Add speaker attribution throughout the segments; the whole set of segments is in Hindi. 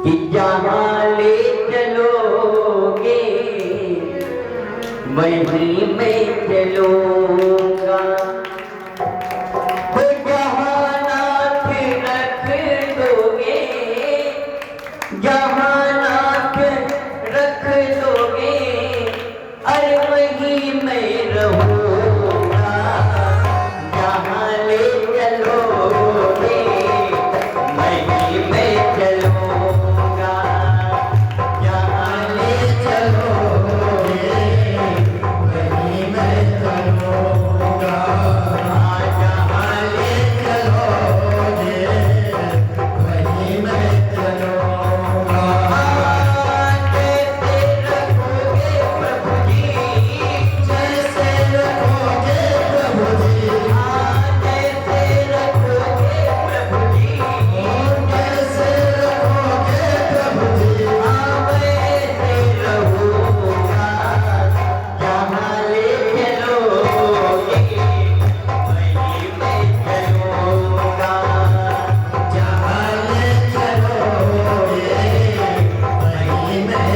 Speaker 1: कि जहाँ ले चलोगे वहीं मैं चलूंगा। तो जहाँ नाथ रख दोगे, जहाँ नाथ रख दोगे, अरे वहीं मैं रहूंगा। जहाँ ले चलोगे वहीं मैं चलूंगा। जहाँ ले चलोगे वहीं मैं चलूंगा। जहाँ ले चलोगे वहीं मैं चलूंगा। जैसे रखोगे प्रभु जी, जैसे रखोगे प्रभु जी, जैसे रखोगे प्रभु जी, जैसे रखोगे प्रभु जी, वैसे रहूंगा। जहाँ ले चलोगे वहीं मैं चलूंगा। जहाँ ले चलोगे वहीं मैं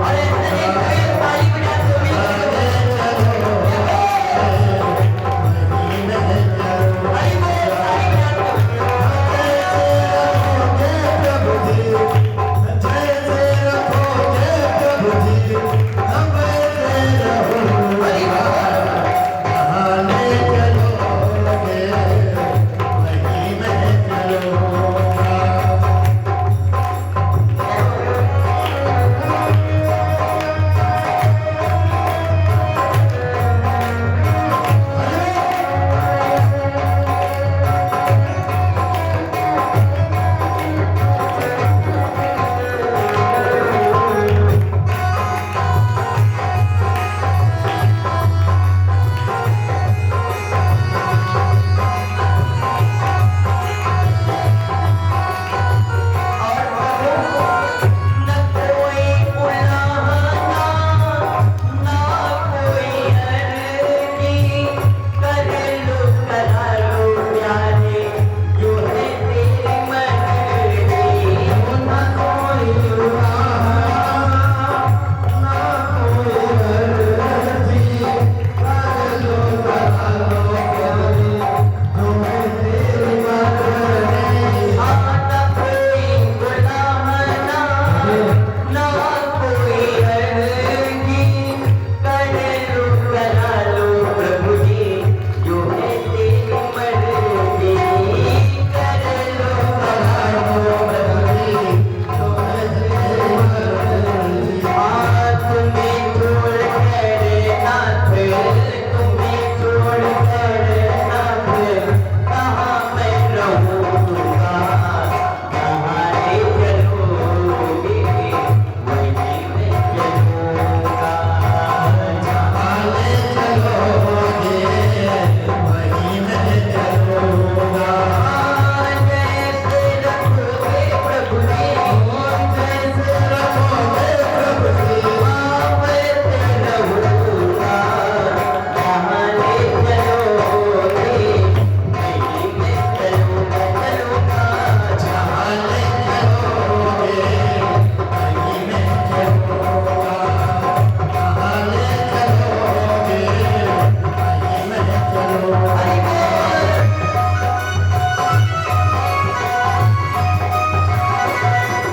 Speaker 1: चलूंगा। अरे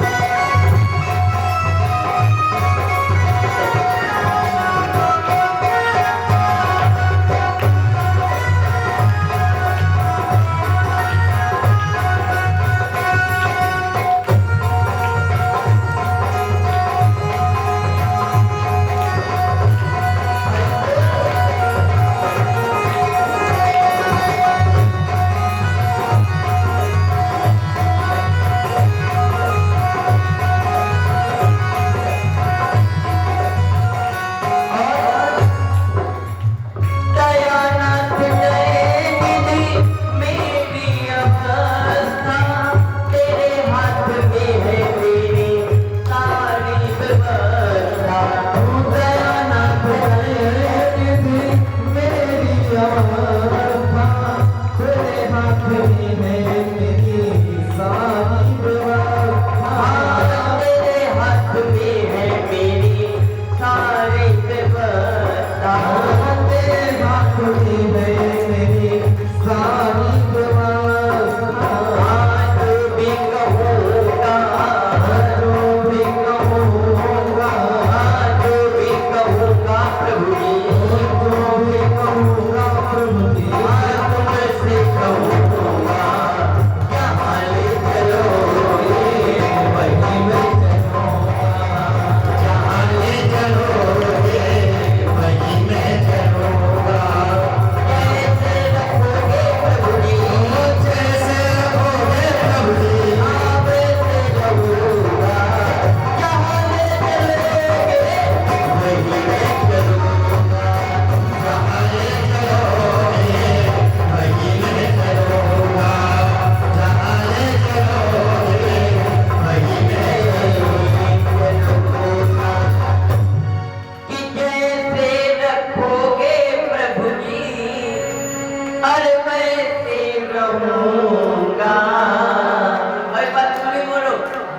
Speaker 1: ताली बजा दो।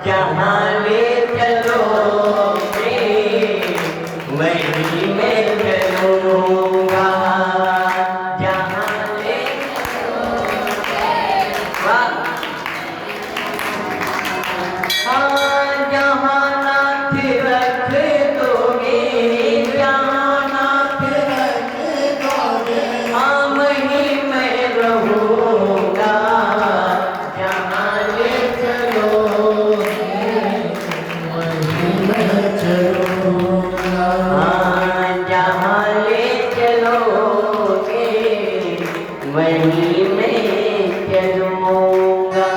Speaker 1: जहाँ ले चलोगे वहीं मैं चलूँगा। जहाँ ले चलोगे वाह हाँ जहाँ नाथ रख दोगे जहाँ नाथ रख दोगे हाँ वहीं मैं रहूँगा। जहाँ ले चलोगे वहीं मैं चलूँगा। हाँ जहाँ ले चलोगे वहीं मैं चलूँगा।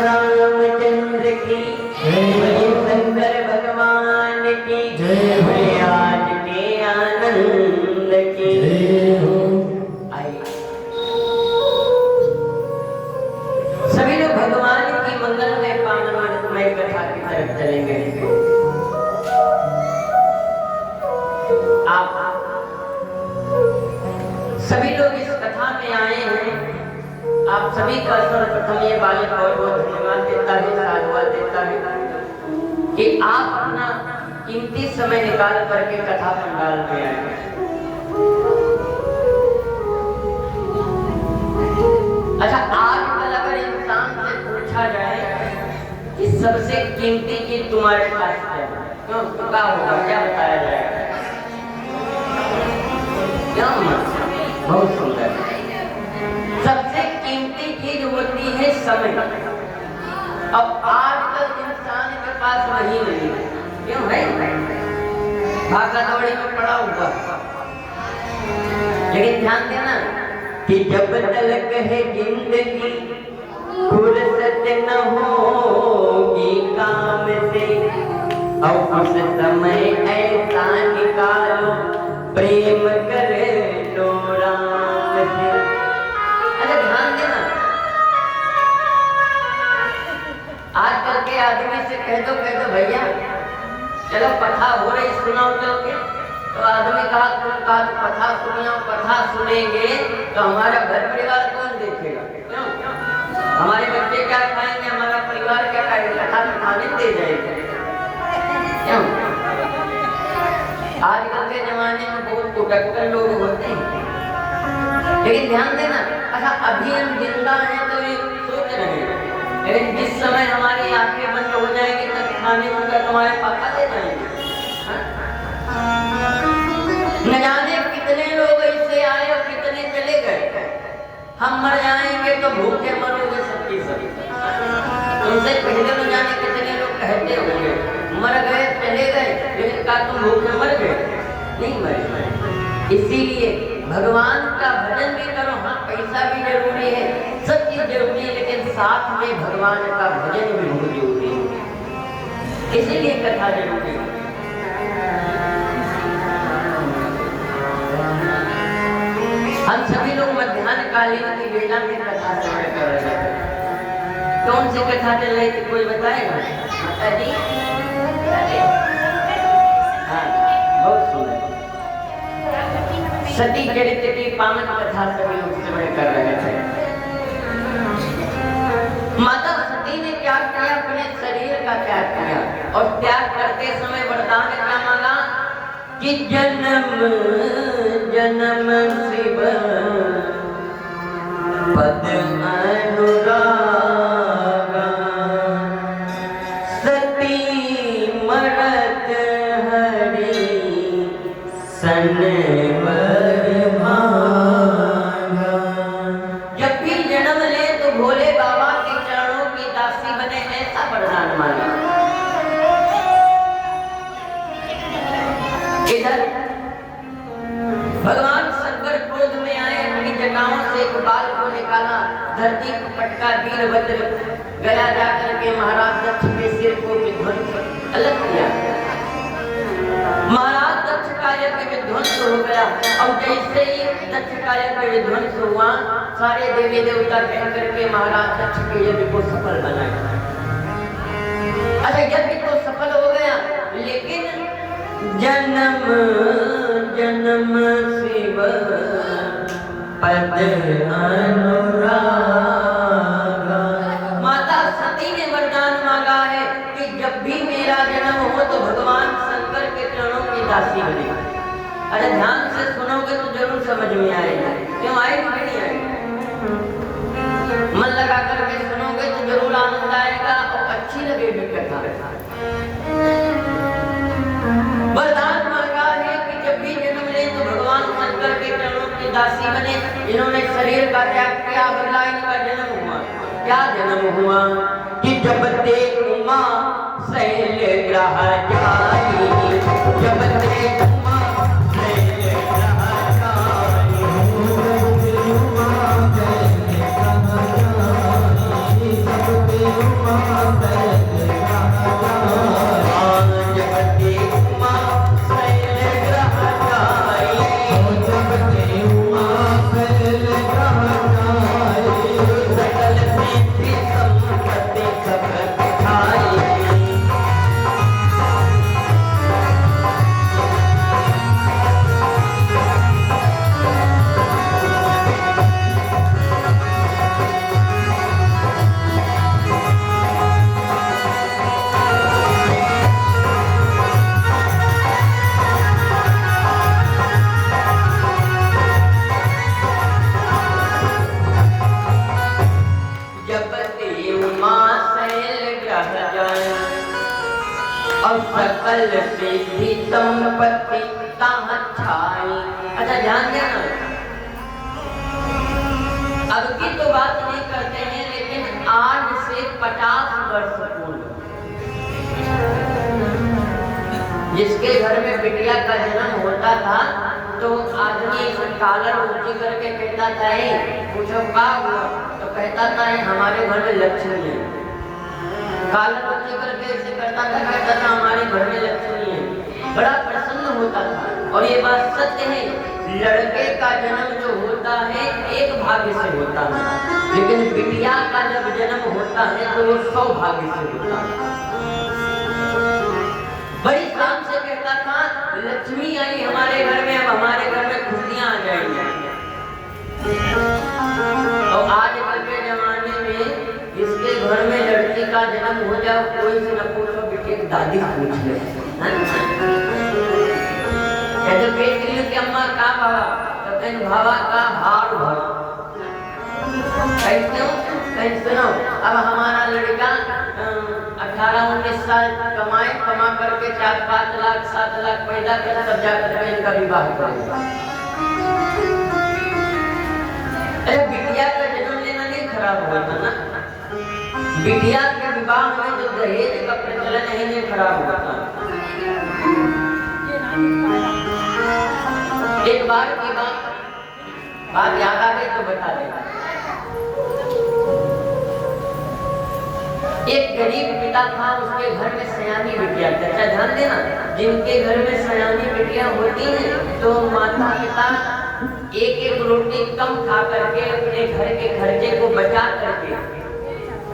Speaker 1: रामचंद्र की जय शंकर भगवान की जय आज के आनंद की जय हो। सभी लोग भगवान की मंगलमय पावनमय कथा की तरफ चलेंगे। आप सभी लोग इस कथा में आए हैं। आप सभी का सर्वप्रथम ये बालक बहुत बहुत धन्यवाद देता है, साधुवाद देता है कि आप अपना कीमती समय निकाल करके कथा पंडाल में आए। अच्छा आजकल अगर इंसान से पूछा जाए कि सबसे कीमती चीज तुम्हारे पास है क्यों क्या होगा, क्या बताया जाएगा? क्या बहुत सुंदर। सबसे कीमती चीज होती है समय। अब आजकल इंसान के पास वही नहीं है, क्यों है? भागा दौड़ी में पड़ा हुआ। लेकिन ध्यान देना कि जब तक है जिंदगी फुर्सत न होगी काम से और उस समय ऐसा निकालो प्रेम कर लो राम से। अरे ध्यान देना आजकल के आदमी से कह दो भैया चलो कथा हो रही सुनाओ चलोगे, तो आदमी कहा कथा सुनियो, कथा सुनेंगे तो हमारा घर परिवार कौन देखेगा? क्यों? हमारे बच्चे क्या खाएंगे, हमारा परिवार क्या खाएगा? कथा में खाने दे जाएगा। क्यों? आजकल के जमाने में बहुत कुटक्कन लोग होते हैं। लेकिन ध्यान देना अच्छा अभी हम जिंदा हैं तो ये सोच रहे हैं, लेकिन जिस समय हमारी आंखें बंद हो जाएंगी तब खाने उनका तुम्हारे पापा दे जाएंगे। न जाने कितने लोग इससे आए और कितने चले गए। हम मर जाएंगे तो भूखे मरोगे सबकी सब। उनसे पहले न जाने कितने लोग कहते होंगे मर गए चले गए, लेकिन क्या तुम भूखे मर गए? नहीं मरे। इसीलिए भगवान का भजन भी करो। हाँ पैसा भी जरूरी है, सब चीज जरूरी है, लेकिन साथ में भगवान का भजन भी बहुत जरूरी है। इसीलिए कथा जरूरी है। हम सभी लोग मध्याह्न कालीन की वेला में कथा श्रवण कर रहे हैं। कौन सी कथा चल रही थी कोई बताएगा? माता जी हाँ बहुत सुंदर सती चरित्र की पावन कथा सभी लोग श्रवण कर रहे थे। माता सती ने क्या किया, अपने शरीर का त्याग किया और त्याग करते समय वरदान क्या मांगा कि जन्म जन्म शिव पद अनुरागा सती मरत हरि सनवर मांगा। जब भी जन्म ले तो भोले बाबा के चरणों की दासी बने, ऐसा वरदान मांगा। इधर भगवान शंकर क्रोध में आए, अपनी जटाओं से एक बाल को निकाला, धरती को पटका, वीरभद्र गला जाकर के महाराज दक्ष के सिर को विध्वंस अलग किया। महाराज दक्ष का यज्ञ विध्वंस हो गया। और जैसे ही दक्ष का यज्ञ विध्वंस हुआ, सारे देवी देवता कह करके महाराज दक्ष के यज्ञ को सफल बनाया। अच्छा यज्ञ तो सफल हो गया, लेकिन जन्म जन्म शिव पद अनुरागा। माता सती ने वरदान का जन्म हो तो भगवान शंकर के चरणों की दासी बने। अरे ध्यान से सुनोगे तो जरूर समझ में आएगा, क्यों आएगी कि नहीं आएगी? मन लगा करके सुनोगे तो जरूर आनंद आएगा और अच्छी लगेगी कथा। वरदान मांगा है कि जब भी जन्म ले तो भगवान शंकर के चरणों की दासी बने। इन्होंने शरीर का त्याग किया, बदला इनका जन्म हुआ। क्या जन्म हुआ कि जब ते उमा शैल ग्रह जाई, जब ते उमा शैल ग्रह जाई, उमा शैल ग्रह जाई, जब ते उमा शैल ग्रह जाई, जब ते उमा शैल ग्रह जाई, जब ते उमा शैल ग्रह जाई, सकल सिद्धि संपत्ति सब दिखाई। और सकल सिद्धि संपत्ति ताहत छाई। अच्छा ध्यान देना, अब की तो बात नहीं करते हैं, लेकिन आज से 50 वर्ष पूर्व जिसके घर में बिटिया का जन्म होता था तो आदमी कॉलर ऊंची करके कहता था, पूछो क्या हुआ? तो कहता था हमारे घर में लक्ष्मी है। कॉलर ऊंची करके ऐसे करता था, कहता था हमारे घर में लक्ष्मी है। बड़ा प्रसन्न होता था। और ये बात सत्य है, लड़के का जन्म जो होता है एक भाग्य से होता है, लेकिन बिटिया का जब जन्म होता है तो वो सौभाग्य से होता है। बड़ी शान से कहता था लक्ष्मी आई हमारे घर में, अब हमारे घर में खुशियां आ जाएंगी। तो आजकल के जमाने में इसके घर में लड़की का जन्म हो जाओ, कोई से न पूछो, बेटे दादी पूछ ले। कहते पेट के अम्मा का बाबा, कहते भावा का भार भर। कैसे हो? अब हमारा लड़का 18-19 साल कमा करके 4-5 लाख 7 लाख पैदा कर, तब जाकर इनका विवाह करेगा। अरे बिटिया का जन्म लेना नहीं खराब हुआ था ना, बिटिया के विवाह में जो दहेज का प्रचलन है ये खराब हुआ था। एक बार की बात याद आ गई तो बता देगा। एक गरीब पिता था, उसके घर में सयानी बिटिया थी। अच्छा ध्यान देना, जिनके घर में सयानी बिटिया होती है तो माता पिता एक रोटी कम खा करके अपने घर के खर्चे को बचा करके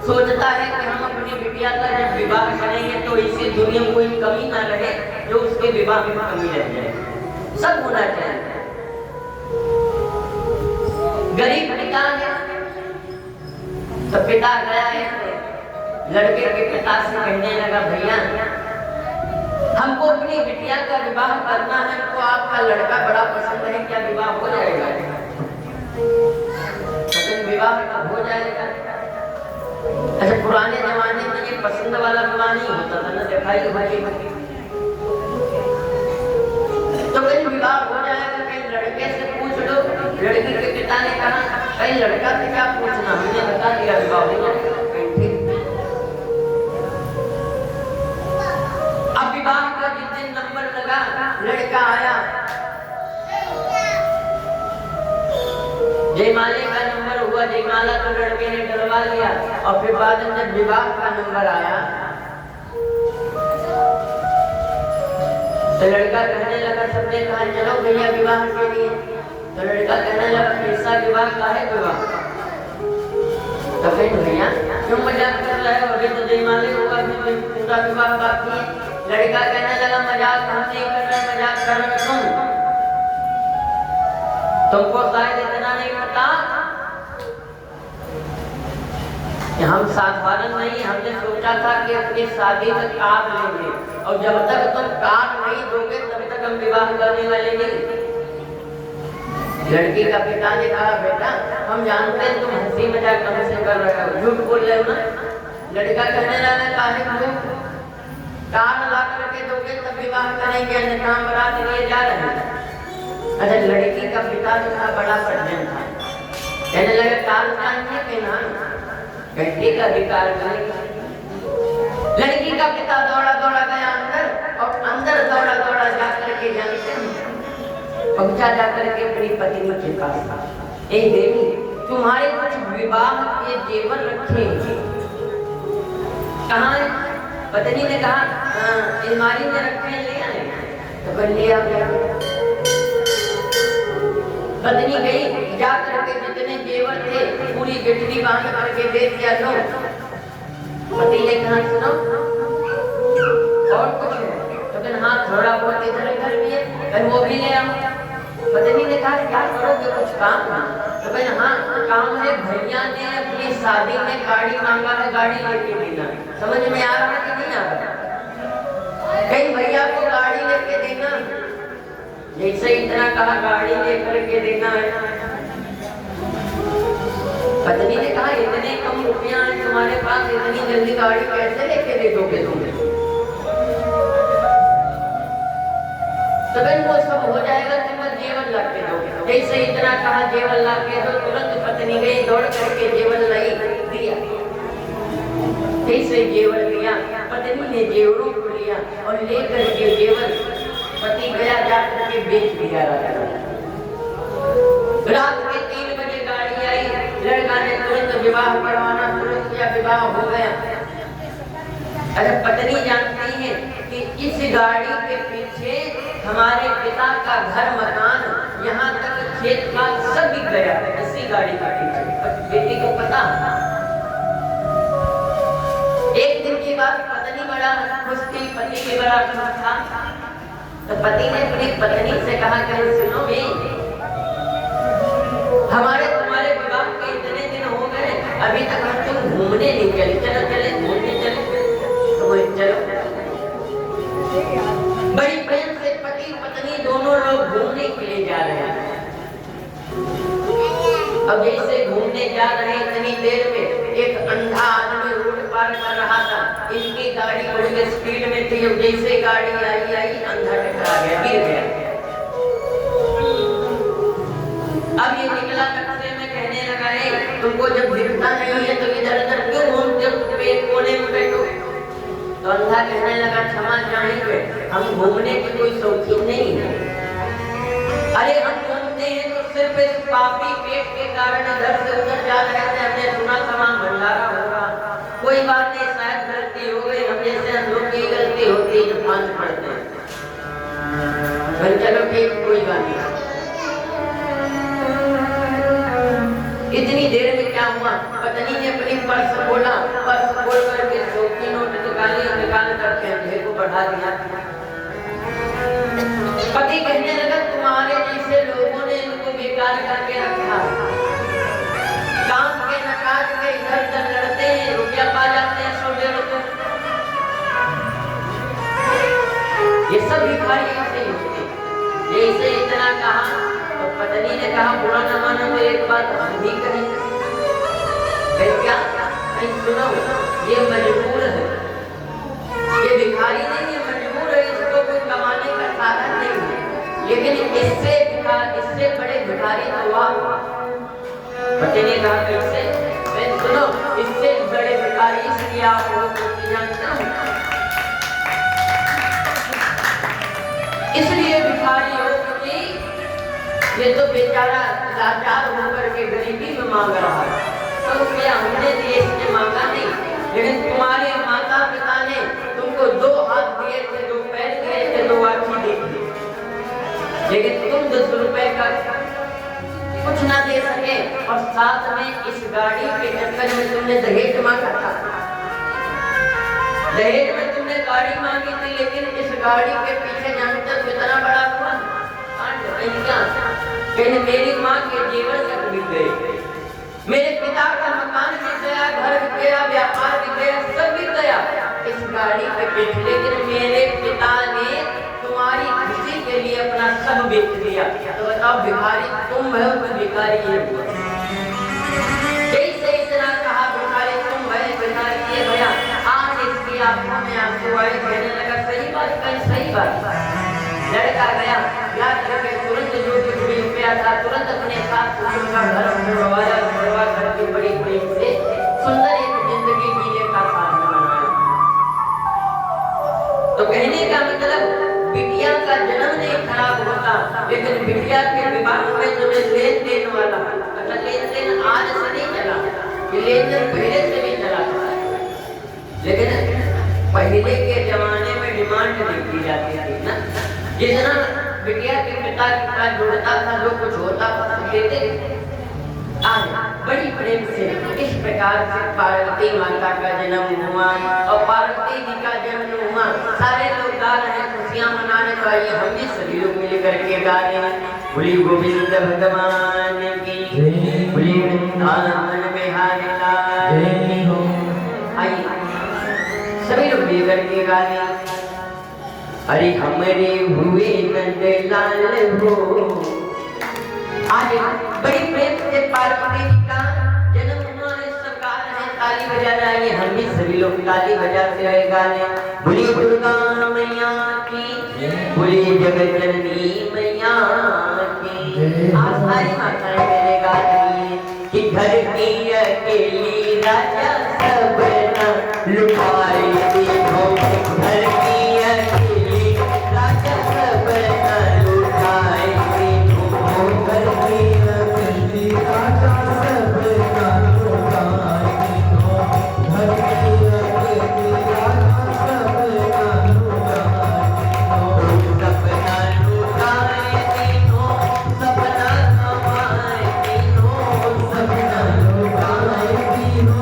Speaker 1: सोचता है कि हम अपनी बिटिया का जब विवाह करेंगे तो इसी दुनिया में कोई कमी ना रहे जो उसके विवाह में कमी रह जाए। सब होना चाहिए। गरीब पिता है तो पिता गया है लड़के के पिता से कहने लगा, भैया हमको अपनी बिटिया का विवाह करना है, तो आपका लड़का बड़ा पसंद है, क्या विवाह हो जाएगा? तो विवाह हो जाएगा। अच्छा पुराने जमाने में ये पसंद वाला विवाह नहीं होता था ना, दिखाई भाई तो कहीं विवाह हो जाएगा। कहीं लड़के से पूछ लो, लड़की के पिता ने कहा कहीं लड़का से क्या पूछना, हमने बता दिया विवाह हो जाएगा। अब विवाह का जिस दिन नंबर लगा, लड़का आया, जयमाले का नंबर हुआ, जयमाला तो लड़के ने डलवा लिया। और फिर बाद में जब विवाह का नंबर आया तो लड़का कहने लगा, सबने कहा चलो भैया विवाह के लिए। तो लड़का कहने लगा कैसा विवाह का है विवाह? तो फिर भैया क्यों मजाक कर रहे हो, अभी तो जयमाले हुआ, अभी पूरा विवाह बाकी है। लड़का कहने लगा मजाक हम नहीं कर रहे, मजाक कर रहे तुम। तुमको शायद इतना नहीं पता, कि हम साधारण नहीं, हमने सोचा था कि अपनी शादी में कार लेंगे और जब तक तुम कार नहीं दोगे तब तक हम विवाह करने वाले नहीं। लड़की का पिता ने कहा बेटा हम जानते हैं तुम हंसी मजाक हमसे कर रहे हो, झूठ बोल रहे हो ना। लड़का कहने लगा काहे कार ला करके दोगे तब विवाह करेंगे, अन्यथा हम बारात लिए जा रहे हैं। अच्छा लड़की का पिता जो था बड़ा सज्जन था, कहने लगा कार चाहिए कि ना, लड़की का अधिकार करेगा। लड़की का पिता दौड़ा दौड़ा गया अंदर और अंदर दौड़ा दौड़ा जाकर के जानते हैं पहुंचा जाकर के अपनी पत्नी के पास, ए देवी तुम्हारे कुछ विवाह के जेवर रखे कहाँ? पत्नी ने कहा अलमारी में रखे ले आए, तो कर लिया गया। पत्नी गई जा करके जितने जेवर थे पूरी गठरी बांध करके दे दिया। लो पति ने कहा सुनो और कुछ है? तो कहना हाँ थोड़ा बहुत इधर उधर भी है, वो भी ले आओ। पत्नी ने कहा क्या करोगे, कुछ काम था? तो कहना हाँ काम है, भैया ने अपनी शादी में गाड़ी मांगा है, गाड़ी लेके देना। समझ में आ रहा है कि नहीं आ रहा? कहीं भैया को गाड़ी लेके देना, जैसे इतना कहा गाड़ी लेकर के देना है। पत्नी ने कहा इतने कम रुपया है तुम्हारे पास, इतनी जल्दी गाड़ी कैसे लेके दे दोगे तुम? तो वो सब हो जाएगा, तुम जेवर ला के दो। जैसे इतना कहा जेवर ला के दो, तुरंत पत्नी गई दौड़ करके जेवर लाई दिया। जैसे जेवर लिया पत्नी ने जेवरों को लिया और लेकर के जेवर पति गया जाकर के बेच दिया। रात के 3 बजे गाड़ी आई, लड़का ने तुरंत विवाह करवाना शुरू किया, विवाह हो गया। अरे पत्नी जानती है कि इस गाड़ी के पीछे हमारे पिता का घर मकान यहाँ तक खेत का सब बिक गया है, इसी गाड़ी के पीछे। बेटी को पता। एक दिन की बात, पत्नी बड़ा खुश थी, पति भी बड़ा खुश था। तो पति ने अपनी पत्नी से कहा कि सुनो भी हमारे तुम्हारे विवाह के इतने दिन हो गए, अभी तक हम तुम घूमने नहीं चले, चलो चले घूमने चले। तो चलो बड़ी प्रेम से पति पत्नी दोनों लोग घूमने के लिए जा रहे हैं। अब जैसे घूमने जा रहे इतनी देर में एक अंधा आदमी रोड पार कर रहा था, इनकी गाड़ी बड़ी स्पीड में थी। अब जैसे गाड़ी आई अंधा टकरा गया, गिर गया। अब ये निकला नक्शे में कहने लगा तुमको जब दिखता नहीं है तो इधर उधर क्यों घूमते हो, कोने में बैठो। तो अंधा कहने लगा क्षमा चाहेंगे, हम घूमने के कोई शौकीन नहीं है। अरे हम घूमते हैं तो सिर्फ इस पापी पेट के कारण इधर से उधर जा रहे थे, हमने सुना सामान भंडारा होगा, कोई बात नहीं, शायद गलती हो गई, हम जैसे हम लोग की गलती होती है जब पांच पढ़ते हैं। चलो ठीक कोई बात नहीं। इतनी देर में क्या हुआ, पत्नी ने अपनी पर्स खोला, पर्स खोल करके 2 नोट निकाल करके अंधे को बढ़ा दिया। पति कहने लगा तुम्हारे जैसे लोगों ने इनको बेकार करके रखा, काम के नकाज के इधर उधर लड़ते हैं, रुपया पा जाते हैं 100-150। ये सब भिखारी ऐसे ही होते। जैसे इतना कहा तो पत्नी ने कहा बुरा न मानो तो एक बात हम भी कहेंगे। क्या सुनो, ये मजबूर है, ये भिखारी नहीं है, मजबूर है, इसको कोई कमाने का साधन नहीं है, लेकिन इससे बड़े भिखारी तो हुआ। पति ने कहा कैसे? सुनो, इससे बड़े भिखारी इसलिए आप लोग जानते हो, इसलिए भिखारी हो क्योंकि ये तो बेचारा लाचार होकर के गरीबी में मांग रहा है, तो रुपया हमने दिए इसने मांगा नहीं, लेकिन तुम्हारे माता पिता ने तुमको 2 हाथ दिए थे, 2 पैर दिए थे, 2 आँखें दी थी, लेकिन तुम 10 रुपए का कुछ ना दे सके, और साथ में इस गाड़ी के चक्कर में तुमने दहेज मांगा था। दहेज में तुमने गाड़ी मांगी थी, लेकिन इस गाड़ी के पीछे जानते हो कितना बड़ा हुआ कहने मेरी माँ के जीवन तक बिक गए, मेरे पिता का मकान मकान बिक गया, घर बिक गया, व्यापार बिक गया, सब बिक गया इस गाड़ी के पीछे, लेकिन मेरे पिता ने तुम्हारी खुशी के लिए अपना सब बेच दिया। तो बताओ भिखारी तुम है तो भिखारी ये हुआ। जैसे इतना कहा भिखारी तुम है, भिखारी ये भैया। आज इसकी आंखों में आंसू आए, कहने लगा सही बात कहीं, सही बात। लड़का गया, याद करके तुरंत जो कुछ भी रुपया था तुरंत अपने साथ उनका घर बनवाया, बनवा करके बड़ी बड़ी से सुंदर एक जिंदगी जीने का साधन बनाया। तो कहने का मतलब बिटिया का जन्म नहीं खराब होता, लेकिन बिटिया के विवाह में जो लेन देन वाला, अच्छा लेन देन आज से नहीं चला, ये लेन देन पहले से भी चला था, लेकिन पहले के जमाने में डिमांड नहीं की जाती थी ना। जितना बिटिया के पिता के साथ जुड़ता था, जो कुछ होता था लेते थे। आज बड़ी प्रेम से इस प्रकार से पार्वती माता का जन्म हुआ और पार्वती जी का जन्म हुआ। सारे लोग गा रहे हैं, खुशियां मनाने को आइए, हम भी सभी लोग मिल करके गा रहे हैं। बोली गोविंद भगवान की, बोली वृंदावन बिहारी लाल की हो। आइए सभी लोग मिल करके गा रहे हैं। अरे हमरे हुए नंद लाल हो। आज बड़ी प्रेम से पार्वती जी का जन्म हुआ है, सब गा रहे हैं, ताली बजा रहे हैं, हम भी सभी लोग ताली बजाते रहे गाने। बोली दुर्गा मैया की, बोली जगत जननी मैया की। आज सारी माताएं मेरे गा रही हैं कि घर की अकेली राजा सब न लुटाए देखो, घर की अकेली राजा सब न लुटाए देखो, घर की अकेली राजा सब न लुटाए देखो, घर की अकेली राजा सब न लुटाए देखो, सपना लुटाए देखो, सपना लुटाए देखो, सपना लुटाए देखो,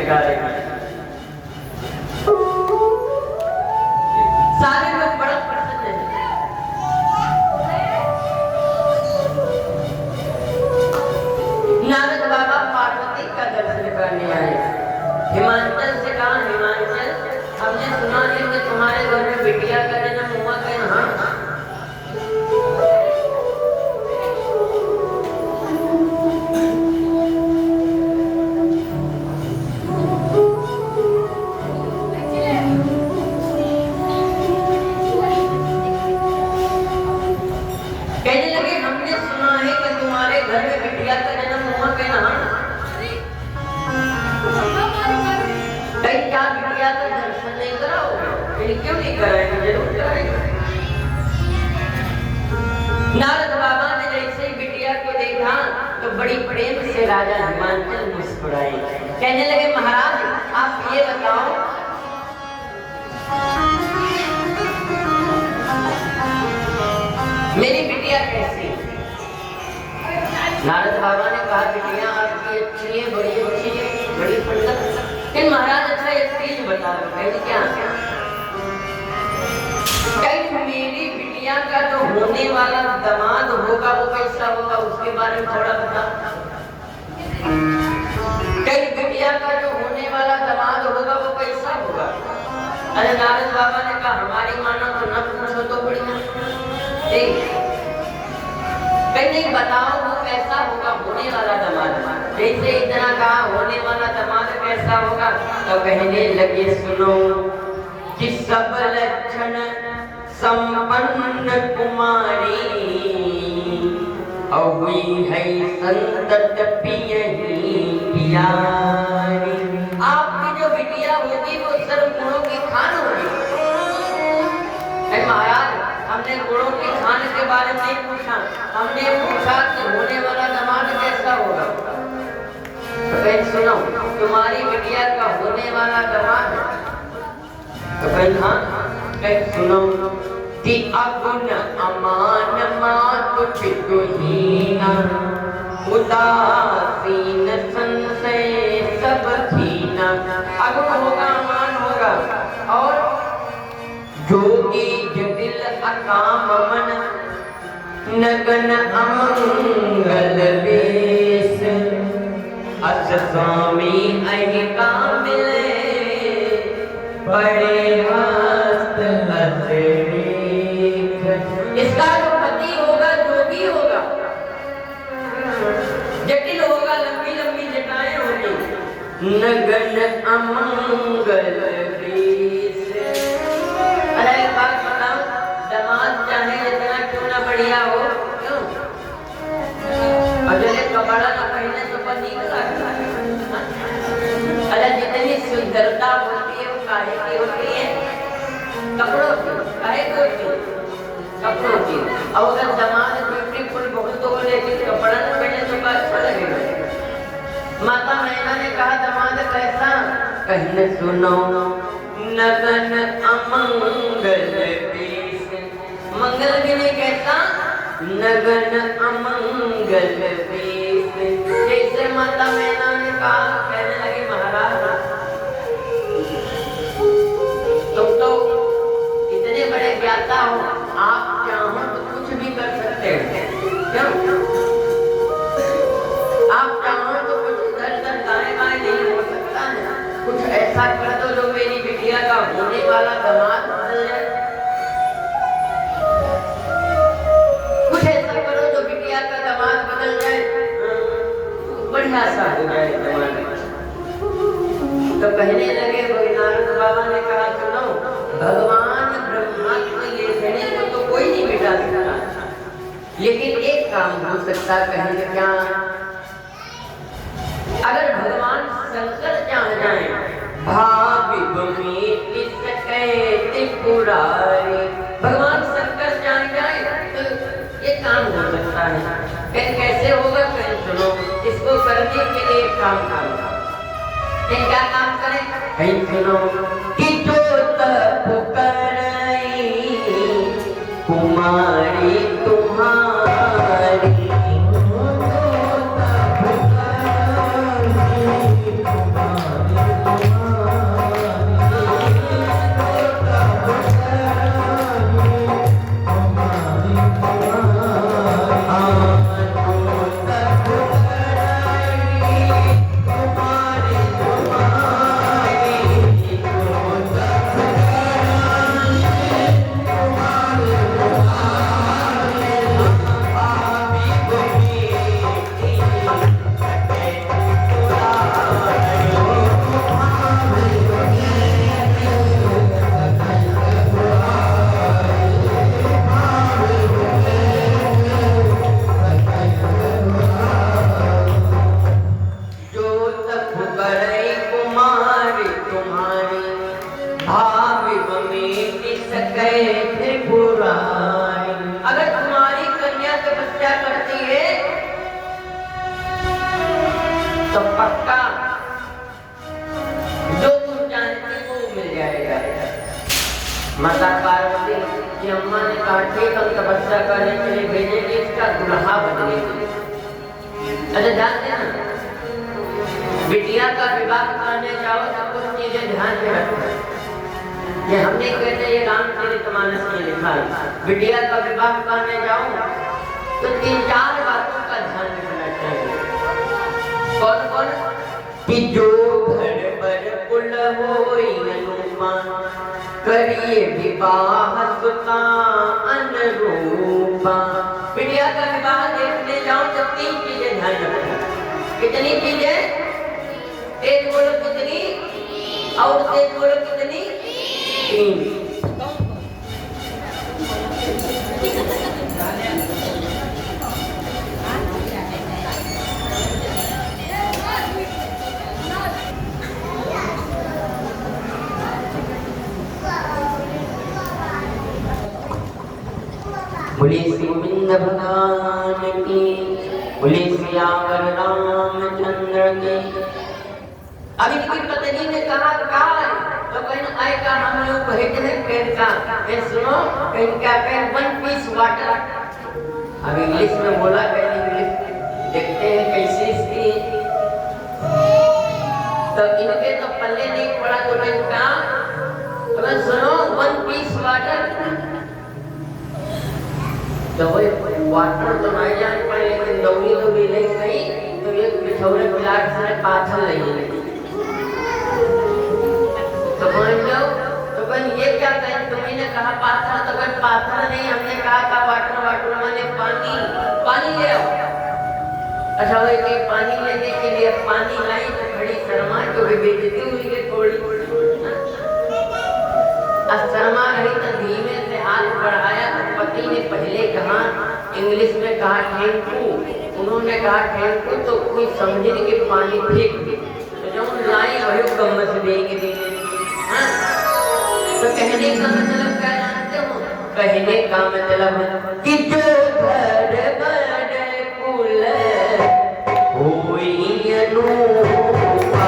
Speaker 1: छटकारे। सारे लोग बड़ा प्रसन्न हैं। नारद बाबा पार्वती का दर्शन करने आए। हिमाचल से कहा, हिमाचल हमने सुना है कि तुम्हारे घर में बिटिया का जन्म हुआ है। हाँ, कहने लगे हमने सुना है कि तुम्हारे घर में बिटिया का जन्म हुआ है ना। कहीं क्या बिटिया का दर्शन नहीं कराओगे? क्यों नहीं कराएंगे? जरूर कराएंगे। नारद बाबा ने जैसे ही बिटिया को देखा तो बड़ी प्रेम से राजा हिमाचल मुस्कुराए। कहने लगे महाराज आप ये बताओ, मेरी बिटिया कैसी? नारद बाबा ने कहा बिटिया आपकी अच्छी है, बड़ी अच्छी है, बड़ी सुंदर। लेकिन महाराज अच्छा एक चीज बता दो। कहीं क्या कहीं मेरी बिटिया का जो होने वाला दामाद होगा वो कैसा होगा, उसके बारे में थोड़ा बता। कहीं बिटिया का जो होने वाला दामाद होगा वो कैसा होगा? अरे नारद बाबा ने कहा हमारी मानो तो न पूछो तो बढ़िया। कहीं बताओ वो कैसा होगा होने वाला दामाद। जैसे इतना कहा होने वाला दामाद कैसा होगा तो कहने लगे सुनो कि सब लक्षण संपन्न कुमारी और हुई है संतत प्यारी। आपकी जो बिटिया होगी वो सर्व गुणों की खान होगी। महाराज हमने गुणों की खान के बारे में नहीं पूछा, हमने पूछा कि होने वाला दामाद कैसा होगा। तो सुनो तुम्हारी बिटिया का होने वाला दामाद तो हाँ सुनो कि अगुण अमान मातु पितुहीना उदासीन संशय सब छीना। अगुण होगा, अमान होगा और जोगी जटिल अकाम मन नगन अमंगल वेश। अस स्वामी अहिका मिले बड़े हस्त अतिरेक। इसका जो पति होगा जोगी होगा, जटिल होगा, लंबी लंबी जटाएं होगी, नगन अमंगल वेश। अरे एक बात बताओ, दामाद चाहे जितना क्यों ना बढ़िया हो, क्यों अगर कपड़ा ना पहने तो पति अरे जितनी सुंदरता होती है वो काहे की होती है? कपड़ों की। काहे की होती है? कपड़ों की। अब अगर दामाद ब्यूटीफुल बहुत हो लेकिन कपड़ा ना पहने तो अच्छा लगेगा। माता मैना ने कहा दामाद कैसा? कहने सुनो नगन अमंगल वेश। मंगल भी नहीं कहता, नगन अमंगल वेश। जैसे माता मैना ने कहा, कहने लगे महाराज तुम तो इतने बड़े ज्ञाता हो, आप चाहो तो कुछ भी कर सकते हैं। क्यों? आप चाहो तो कुछ इधर उधर दाएं बाएं नहीं हो सकता है। कुछ ऐसा कर दो जो मेरी बिटिया का होने वाला दामाद बदल जाए। कुछ ऐसा करो जो बिटिया का दामाद बदल जाए, बढ़िया सा हो जाए दामाद। तो कहने लगे नारद बाबा ने कहा सुनो भगवान ब्रह्मा को ये कहने को तो कोई नहीं मिटा सकता, लेकिन एक काम हो सकता। कहने क्या? अगर भगवान शंकर जान जाए भगवान शंकर जान जाए तो ये काम हो सकता है। कैसे होगा? कहीं सुनो, इसको करने के लिए काम करो। क्या काम करें? कहीं सुनो कि जो तप करई कुमारी तुम्हारी। तुम्हारी भावी में सके त्रिपुरारी। अगर तुम्हारी कन्या तपस्या करती है तो पक्का जो तुम जानती वो मिल जाएगा। माता पार्वती की अम्मा ने कहा ठीक हम तपस्या करने के लिए भेजेंगे, इसका दुल्हा बदलेंगे। अच्छा जानते हैं बिटिया का विवाह करने जाओ तो कुछ चीजें ध्यान में रखो। ये हमने कहते ये रामचरितमानस में लिखा है। बिटिया का विवाह करने जाओ तो 3-4 बातों का ध्यान रखना चाहिए। कौन कौन? कि जो घर पर कुल होई अनुमान करिए विवाह सुता अनुरूपा। बिटिया का विवाह देखने जाओ तो 3 चीजें ध्यान रखना। कितनी चीजें? तेज बोलो कितनी? और तेज बोलो कितनी? 3। बोले श्री गोविंद भगवान की, बोले सियावर रामचंद्र की। अभी कोई पत्नी ने कहा तो कहना आए का हम लोग कहते हैं पेन का, सुनो पेन का पेन 1 पीस वाटर। अब इंग्लिश में बोला पेन इंग्लिश देखते हैं कैसी इसकी। तो इनके तो पल्ले नहीं पड़ा तो पेन का तो सुनो 1 पीस वाटर। तो वही वाटर तो नहीं जान पाए लेकिन दौड़ी तो भी ले गई तो एक बिछौने पिलाट से पाथर ले तो मान जाओ तो कहीं ये क्या कहें तुम्ही ने कहा पाथर तो कहीं पाथर नहीं, हमने कहा था वाटर। वाटर माने पानी, पानी ले आओ। अच्छा वही कि पानी लेने के लिए पानी लाई तो खड़ी शर्मा जो भी बेइज्जती हुई है थोड़ी शर्मा रही तो धीमे से हाथ बढ़ाया तो पति ने पहले कहा इंग्लिश में कहा थैंक यू। उन्होंने कहा थैंक यू तो कोई समझे कि पानी फेंक तो जो लाई वही कम से देंगे। तो कहने का मतलब क्या जानते हो? कहने का मतलब कि जो घर बड़े कुल होई अनुपा।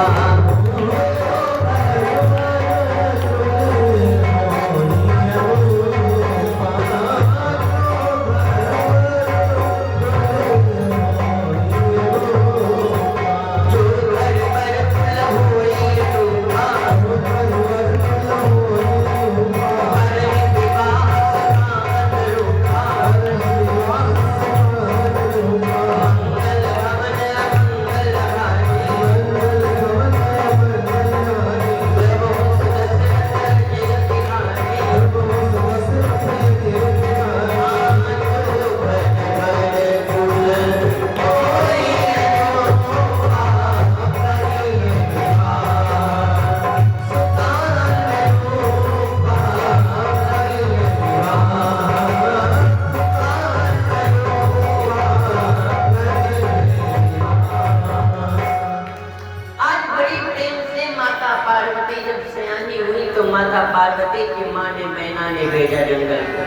Speaker 1: पार्वती की माँ ने मैना ने भेजा जंगल को।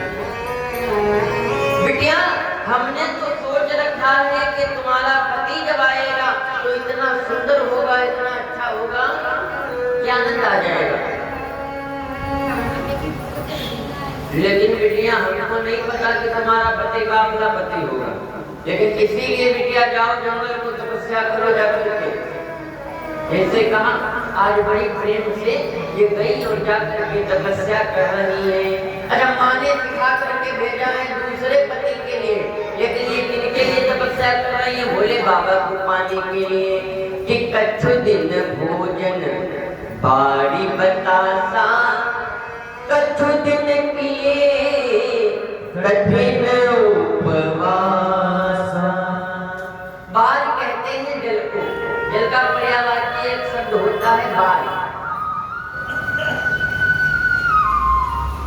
Speaker 1: बिटिया हमने तो सोच रखा है कि तुम्हारा पति जब आएगा तो इतना सुंदर होगा, इतना अच्छा होगा कि आनंद आ जाएगा। लेकिन बिटिया हमको नहीं पता कि तुम्हारा पति बाप का पति होगा, लेकिन इसीलिए बिटिया जाओ जंगल को तपस्या करो जाकर के। ऐसे कहा आज बड़ी प्रेम से ये गई और जाकर के तपस्या कर रही है। अच्छा माँ ने सिखा करके भेजा है दूसरे पति के लिए, लेकिन ये किनके लिए तपस्या कर रही है? भोले बाबा को पाने के लिए कि कछु दिन भोजन बारी बतासा, कछु दिन किए कठिन उपवास। बार कहते हैं जल को, जल का पर्यायवाची एक शब्द होता है बार।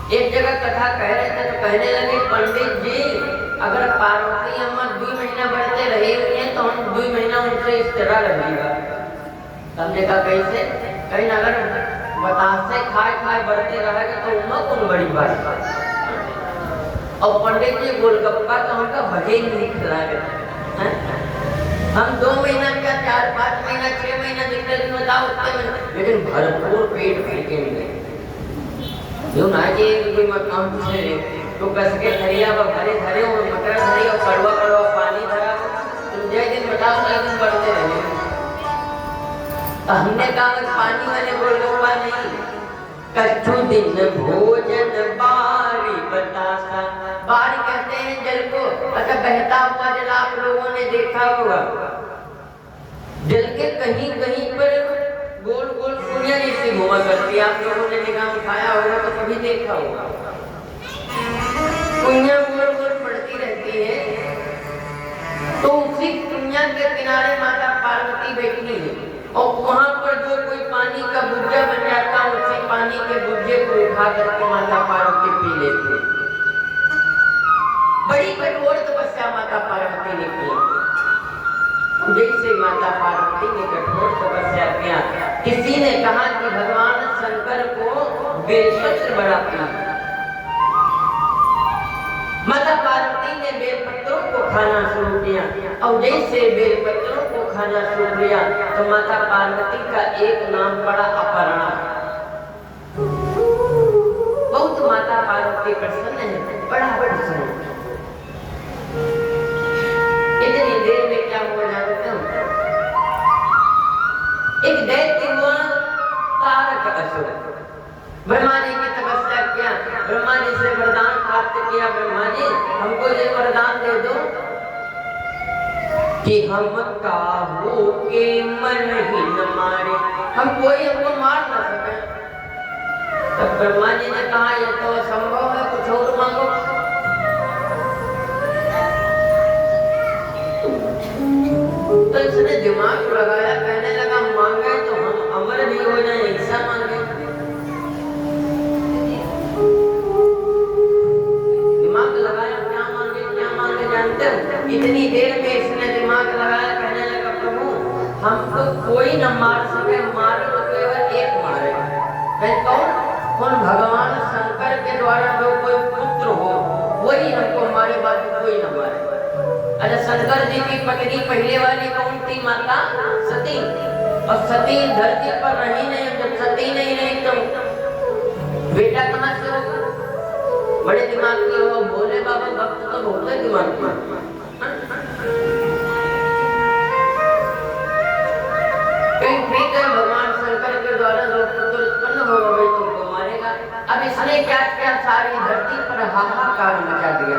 Speaker 1: एक जगह कथा कह रहे थे तो कहने लगे पंडित जी अगर पार्वती अम्मा 2 महीना बढ़ते रहे हुए हैं तो हम 2 महीना उनसे इस तरह रहेगा। हमने कहा कैसे? कहीं अगर बतासे खाए खाए बढ़ते रहेगा तो उमा कौन बड़ी बात। और पंडित जी गोलगप्पा तो हमका भजे नहीं खिला गए। हम 2 महीना क्या 4-5 महीना 6 महीना जितने बताओ उतने, लेकिन भरपूर पेट फेंकेंगे। जो ना कि कोई मकान पूछे तो कस के धरिया व भरे धरे और मटर धरी और कड़वा कड़वा पानी धरा, तुम जय दिन बताओ कई दिन बढ़ते रहे। तो हमने कहा पानी वाले गोलगप्पा नहीं, कच्चू दिन भोजन बारी बतासा। बारी कहते हैं जल को, अच्छा बहता हुआ जल आप लोगों ने देखा होगा, जल के कहीं कहीं पर गोल गोल कुइयां जैसी घुमा करती है। आप लोगों ने निगाह उठाया होगा तो कभी देखा होगा, कुइयां गोल गोल पड़ती रहती है। तो उसी कुइयां के किनारे माता पार्वती बैठी है और वहां पर जो कोई पानी का बुझ्जा बन जाता, उसी पानी के बुझ्जे को उठा करके माता पार्वती पी लेती। बड़ी कठोर तपस्या माता पार्वती ने की। जैसे माता पार्वती ने कठोर तपस्या किया, किसी ने कहा कि भगवान शंकर को बेलपत्र बड़ा प्रिय। माता पार्वती ने बेलपत्रों को खाना शुरू किया और जैसे बेलपत्रों को खाना शुरू किया तो माता पार्वती का एक नाम पड़ा अपर्णा। बहुत माता पार्वती प्रसन्न है, बड़ा प्रसन्न। इतनी देर में क्या हुआ जानते हो, एक दैत्य हुआ तारक असुर। ब्रह्मा जी की तपस्या किया, ब्रह्मा जी से वरदान प्राप्त किया, ब्रह्मा जी हमको ये वरदान दे दो कि हम काबू के मन ही न मारे, हम कोई हमको मार न सके। तब ब्रह्मा जी ने कहा ये तो असंभव है, कुछ और मांगो। तो इसने दिमाग लगाया, कहने लगा मांगे तो हम अमर भी हो जाए, ऐसा मांगे। दिमाग लगाया क्या मांगे जानते हो? इतनी देर में इसने दिमाग लगाया, कहने लगा प्रभु हमको कोई न मार सके, मारे तो केवल एक मारे। कौन? कौन? भगवान शंकर के द्वारा जो कोई पुत्र हो वही हमको मारे, बाकी कोई न मारे। अच्छा शंकर जी की पत्नी पहले वाली कौन थी? माता सती। और सती धरती पर रही नहीं, जब सती नहीं रही तो बेटा कहां से होगा? बड़े दिमाग के हो, भोले बाबा भक्त तो बहुत है दिमाग में। ठीक है भगवान शंकर के द्वारा जो पुत्र उत्पन्न होगा वही तुमको मारेगा। अब इसने क्या किया, सारी धरती पर हाहाकार मचा दिया,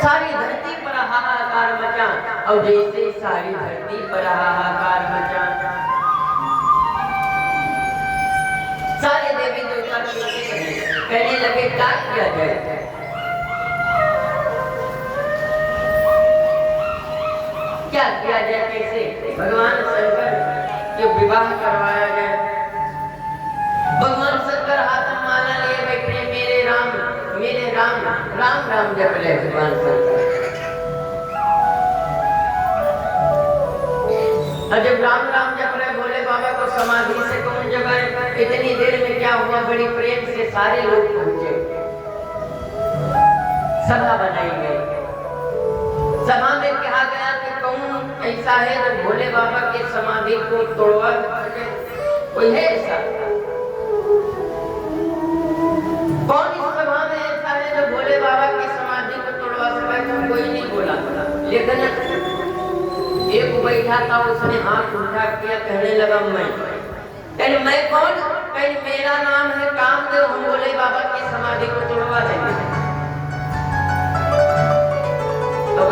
Speaker 1: सारी धरती पर हाहाकार मचा। और जैसे सारी धरती पर हाहाकार मचा, सारे देवी देवता कहने लगे क्या किया जाए, क्या किया जाए, कैसे भगवान शंकर जो विवाह करवाया जाए। भगवान शंकर हाथ में माला लिए बैठे, मेरे राम राम राम जप रहे भगवान शंकर। और जब राम राम जप रहे भोले बाबा को समाधि से कौन जगाए? इतनी देर में क्या हुआ, बड़ी प्रेम से सारे लोग पहुंचे, सभा बनाई गई। सभा में कहा गया कि कौन ऐसा है जो भोले बाबा की समाधि को तोड़वा सके? कोई है ऐसा? कौन इस सभा में ऐसा है जो भोले बाबा की समाधि को तोड़वा सके? तो कोई नहीं बोला। लेकिन एक बैठा था, उसने हाथ उठा किया, कहने लगा मैं कौन? कहीं मेरा नाम है कामदेव, हम भोले बाबा की समाधि को तोड़वा देंगे। तो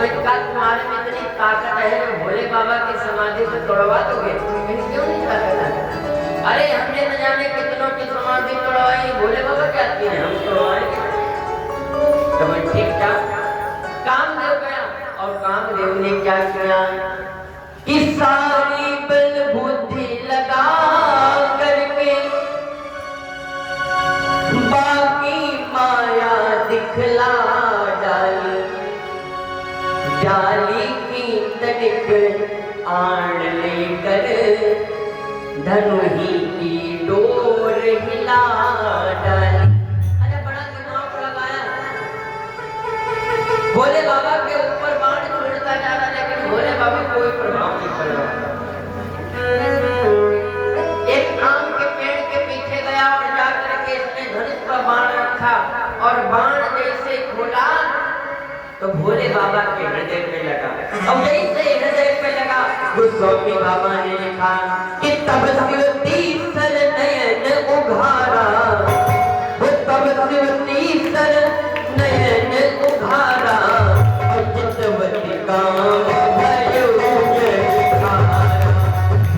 Speaker 1: तुम्हारे में इतनी ताकत है जो भोले बाबा की समाधि को तोड़वा दोगे? क्यों नहीं ताकत है? अरे हमने न जाने कितनों की समाधि तोड़वाई, भोले बाबा क्या आती है, हम तोड़वाएंगे। तो मैं ठीक था, कामदेव गया और कामदेव ने क्या किया कि सारी बल बुद्धि लगा करके बाकी माया दिखला डाली, डाली की तनिक आड़ लेकर धनु ही की डोर हिला डाली। अरे बड़ा दिमाग लगाया, भोले बाबा के ऊपर बाण छोड़ता जा रहा, लेकिन भोले बाबा कोई प्रभाव नहीं पड़ रहा। एक आम के पेड़ के पीछे गया और जाकर के इसने धनुष पर बाण रखा और बाण जैसे खोला तो भोले बाबा के हृदय पे लगा। अब जैसे हृदय पे लगा, गोस्वामी बाबा ने लिखा कि तब शिव तीसर नयन उघारा, तब शिव तीसर नयन उघारा, और चितवती काम भयो जयकारा,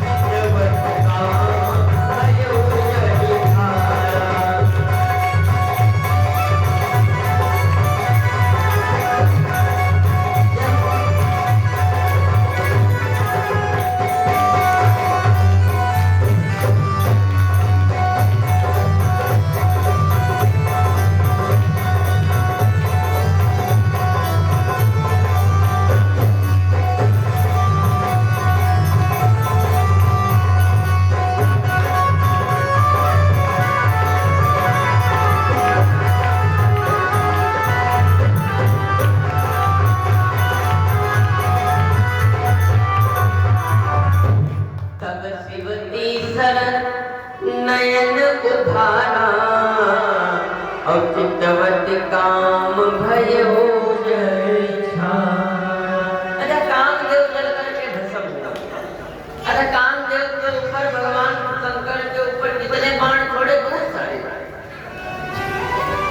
Speaker 1: चितवती काम भयो जयकारा। नयन उघारा और चितवती काम भयो जयकारा। अच्छा, कामदेव जल करके भस्म हुआ। अच्छा, कामदेव के ऊपर भगवान शंकर के ऊपर कितने बाण छोड़े, बहुत सारे,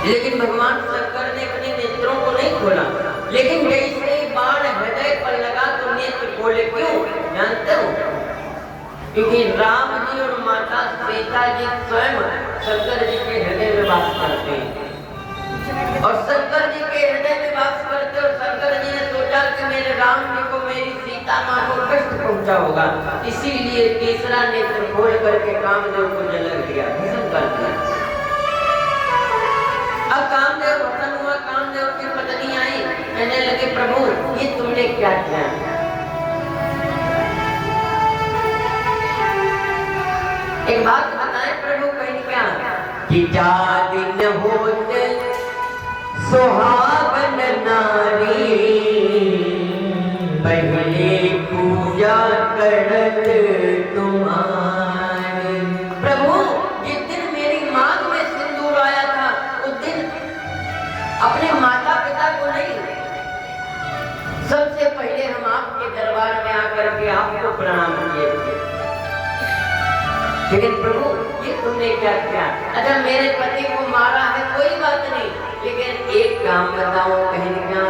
Speaker 1: लेकिन भगवान शंकर ने अपने नेत्रों को नहीं खोला। लेकिन जैसे ही बाण हृदय पर लगा तो नेत्र खोले। क्यों जानते हो? क्योंकि राम जी और माता सीता जी स्वयं शंकर जी के हृदय में वास करते हैं, और शंकर जी के हृदय में वास करते, और शंकर जी ने सोचा कि मेरे राम जी को मेरी सीता माँ को कष्ट पहुंचा होगा, इसीलिए तीसरा नेत्र खोल करके कामदेव को जलन दिया, भस्म कर दिया। अब कामदेव भस्म हुआ। कामदेव की पत्नी आई, कहने लगे प्रभु ये तुमने क्या किया? एक बात बताएं प्रभु, कहीं क्या कि जा दिन होते सुहागन नारी, पहले पूजा करत तुम्हारी। प्रभु जिस दिन मेरी मांग में सिंदूर आया था, उस दिन अपने माता पिता को नहीं, सबसे पहले हम आपके दरबार में आकर के आपको प्रणाम किए थे। लेकिन प्रभु ये तुमने क्या किया? अच्छा, मेरे पति को मारा है कोई बात नहीं, लेकिन एक काम बताओ, कहीं क्या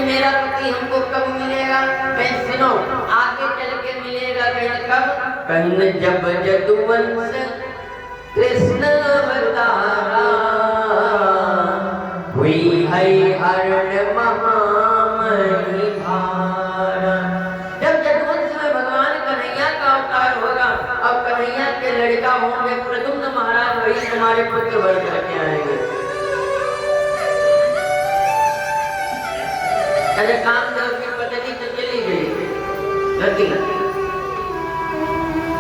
Speaker 1: मेरा पति हमको कब मिलेगा? कहीं सुनो, आगे चल के मिलेगा। कहीं कब? कहीं जब यदुवंश कृष्ण अवतारा, हुई है हरण महामही भारा। जब यदुवंश में भगवान कन्हैया का अवतार होगा और कन्हैया के लड़का होंगे प्रद्युम्न महाराज, वही तुम्हारे पुत्र बन करके आएंगे। अरे कामदेव की पत्नी तो चली गई,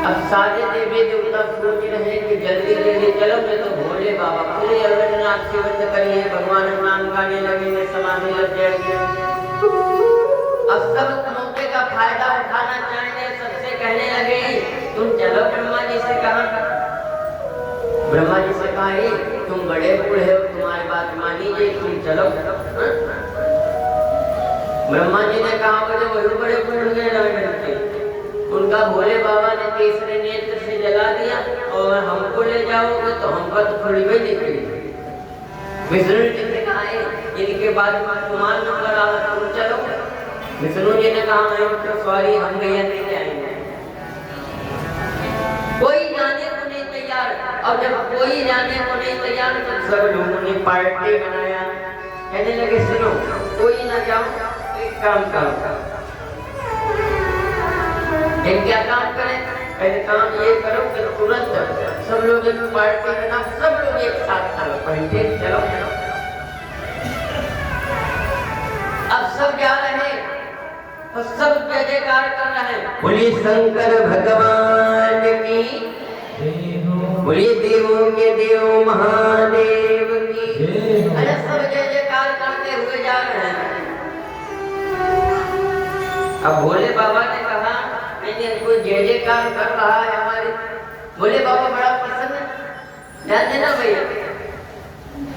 Speaker 1: अब सारे देवी देवता सोच रहे हैं कि जल्दी जल्दी चलो, मैं तो भोले बाबा पूरे अमरनाथ से बंद करिए, भगवान नाम गाने लगेंगे, समाधि लग जाएगी। अब सब मौके का फायदा उठाना चाहेंगे, सबसे कहने लगे तुम चलो ब्रह्मा जी से कहा। ब्रह्मा जी से कहा तुम बड़े बूढ़े हो, तुम्हारी बात मानीजिए, तुम चलो। ब्रह्मा जी ने कहा मुझे वही बड़े बूढ़े रहते, उनका भोले बाबा ने तीसरे नेत्र से जला दिया, और हमको ले जाओगे तो हमका तो थोड़ी भी निकली। विष्णु जी ने कहा इनके बाद तुम्हारा नंबर आ, तुम चलो। विष्णु जी ने कहा नहीं तो सॉरी, हम गया नहीं जाएंगे। कोई जाने को नहीं तैयार, और जब कोई जाने को नहीं तैयार तो सब लोगों ने पार्टी बनाया, कहने लगे सुनो कोई ना जाओ, एक काम करो। एक क्या काम करें? पहले काम ये करो कि तुरंत सब लोग एक पार्टी बना, सब लोग एक साथ चलो, पहले चलो। अब सब जा रहे हैं तो सब जय जयकार कर रहे हैं, बोलिए शंकर भगवान की बोलिए देवों के देव महादेव की। अरे सब जय जयकार करते हुए जा रहे हैं। अब भोले बाबा ने कहा मैंने कोई जय जयकार कर रहा है हमारे भोले बाबा बड़ा प्रसन्न है। ध्यान देना भैया।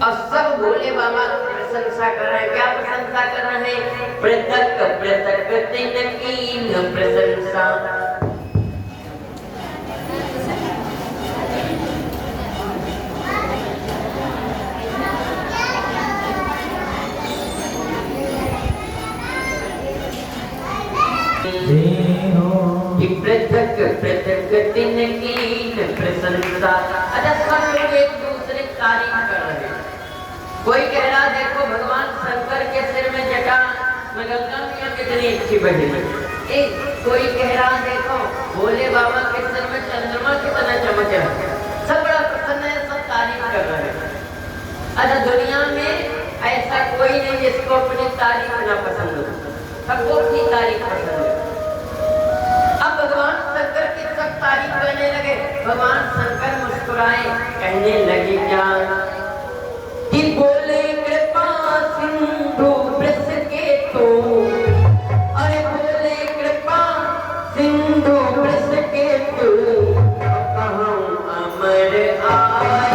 Speaker 1: और सब भोले बाबा की प्रशंसा कर रहे हैं। क्या प्रशंसा कर रहे हैं? पृथक पृथक तिनकीन प्रशंसा। पृथक पृथक तिनकीन प्रशंसा। अच्छा सब लोग एक दूसरे की तारीफ कर रहे हैं। कोई कह रहा देखो भगवान शंकर के सिर में जटा में गंगा मैया कितनी अच्छी बनी। एक कोई कह रहा देखो भोले बाबा के सिर में चंद्रमा कितना चमक है। सब बड़ा प्रसन्न है, सब तारीफ कर रहे हैं। अच्छा दुनिया में ऐसा कोई नहीं जिसको अपनी तारीफ ना पसंद हो। सबको अपनी तारीफ पसंद है। अब भगवान शंकर की सब तारीफ करने लगे। भगवान शंकर मुस्कुराए, कहने लगे क्या कि बोले कृपा सिंधु वृष के तो। अरे बोले कृपा सिंधु वृष के तो कहूँ अमर आए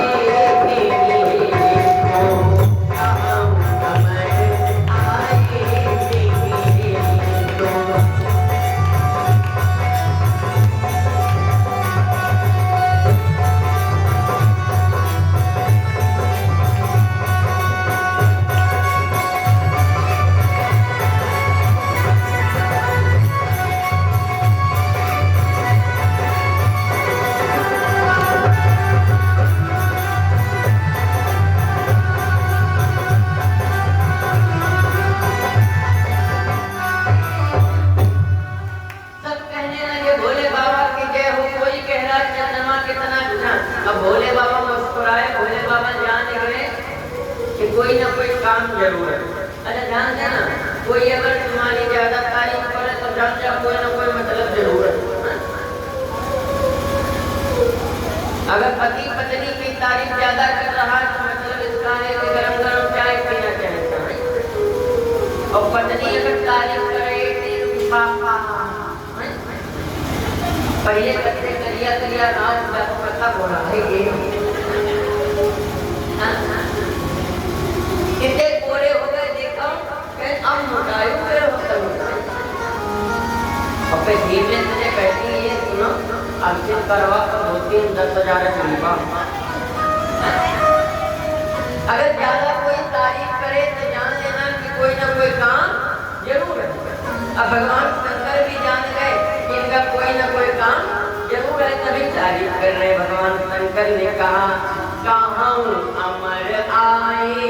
Speaker 1: कोई ना कोई काम जरूर है। अच्छा ध्यान देना, कोई अगर तुम्हारी ज्यादा तारीफ करे तो जान जा कोई ना कोई मतलब जरूर है। अगर पति पत्नी की तारीफ ज्यादा कर रहा है तो मतलब इसका है कि गरम गरम चाय पीना चाहता है। और पत्नी अगर तारीफ करे पापा पहले कच्चे करिया करिया राम पता हो रहा है ये कितने गोरे हो गए देखो। अब मोटायु फिर होता और फिर धीमे से कहती है सुनो अर्जित करवा कर होती 10,000 गरीबा। अगर ज्यादा कोई तारीफ करे तो जान लेना कि कोई ना कोई काम जरूर है। अब भगवान शंकर भी जान गए कि इनका कोई ना कोई काम जरूर है, तभी तारीफ कर रहे। भगवान शंकर ने कहा कहूँ अमर आए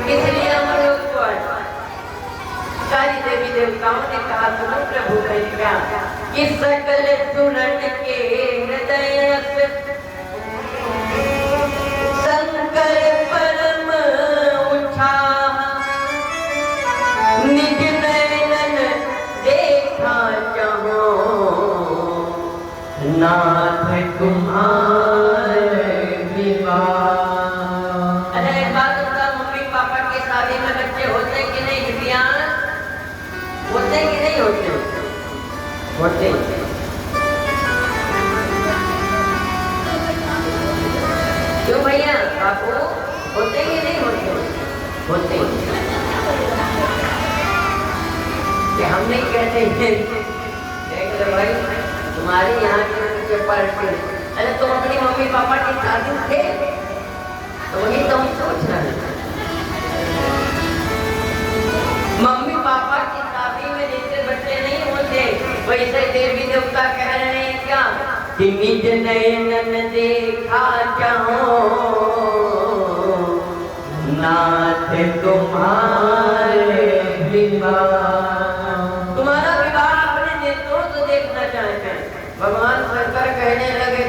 Speaker 1: इसलिए हम लोग को सारी देवी देवताओं ने कहा सुनो प्रभु क्या कि सकल सुरन के हृदय शंकर परम उठा निज नयन देखा चाहो नाथ तुम्हारे विवाह। होते कि नहीं होते? होते। क्यों भैया बापू होते कि नहीं होते? होते। कि हम नहीं कहते हैं देख लो भाई तुम्हारी यहाँ के पार्टी। अरे तुम अपनी मम्मी पापा की शादी थे तो वही तुम सोच रहे हैं। मम्मी पापा की शादी में जैसे बच्चे नहीं होते वैसे देवी देवता कह रहे हैं क्या कि निज नयन देखा चाहो नाथ तुम्हारे विवाह। तुम्हारा विवाह अपने नेत्रों से देखना चाहते हैं। भगवान शंकर कहने लगे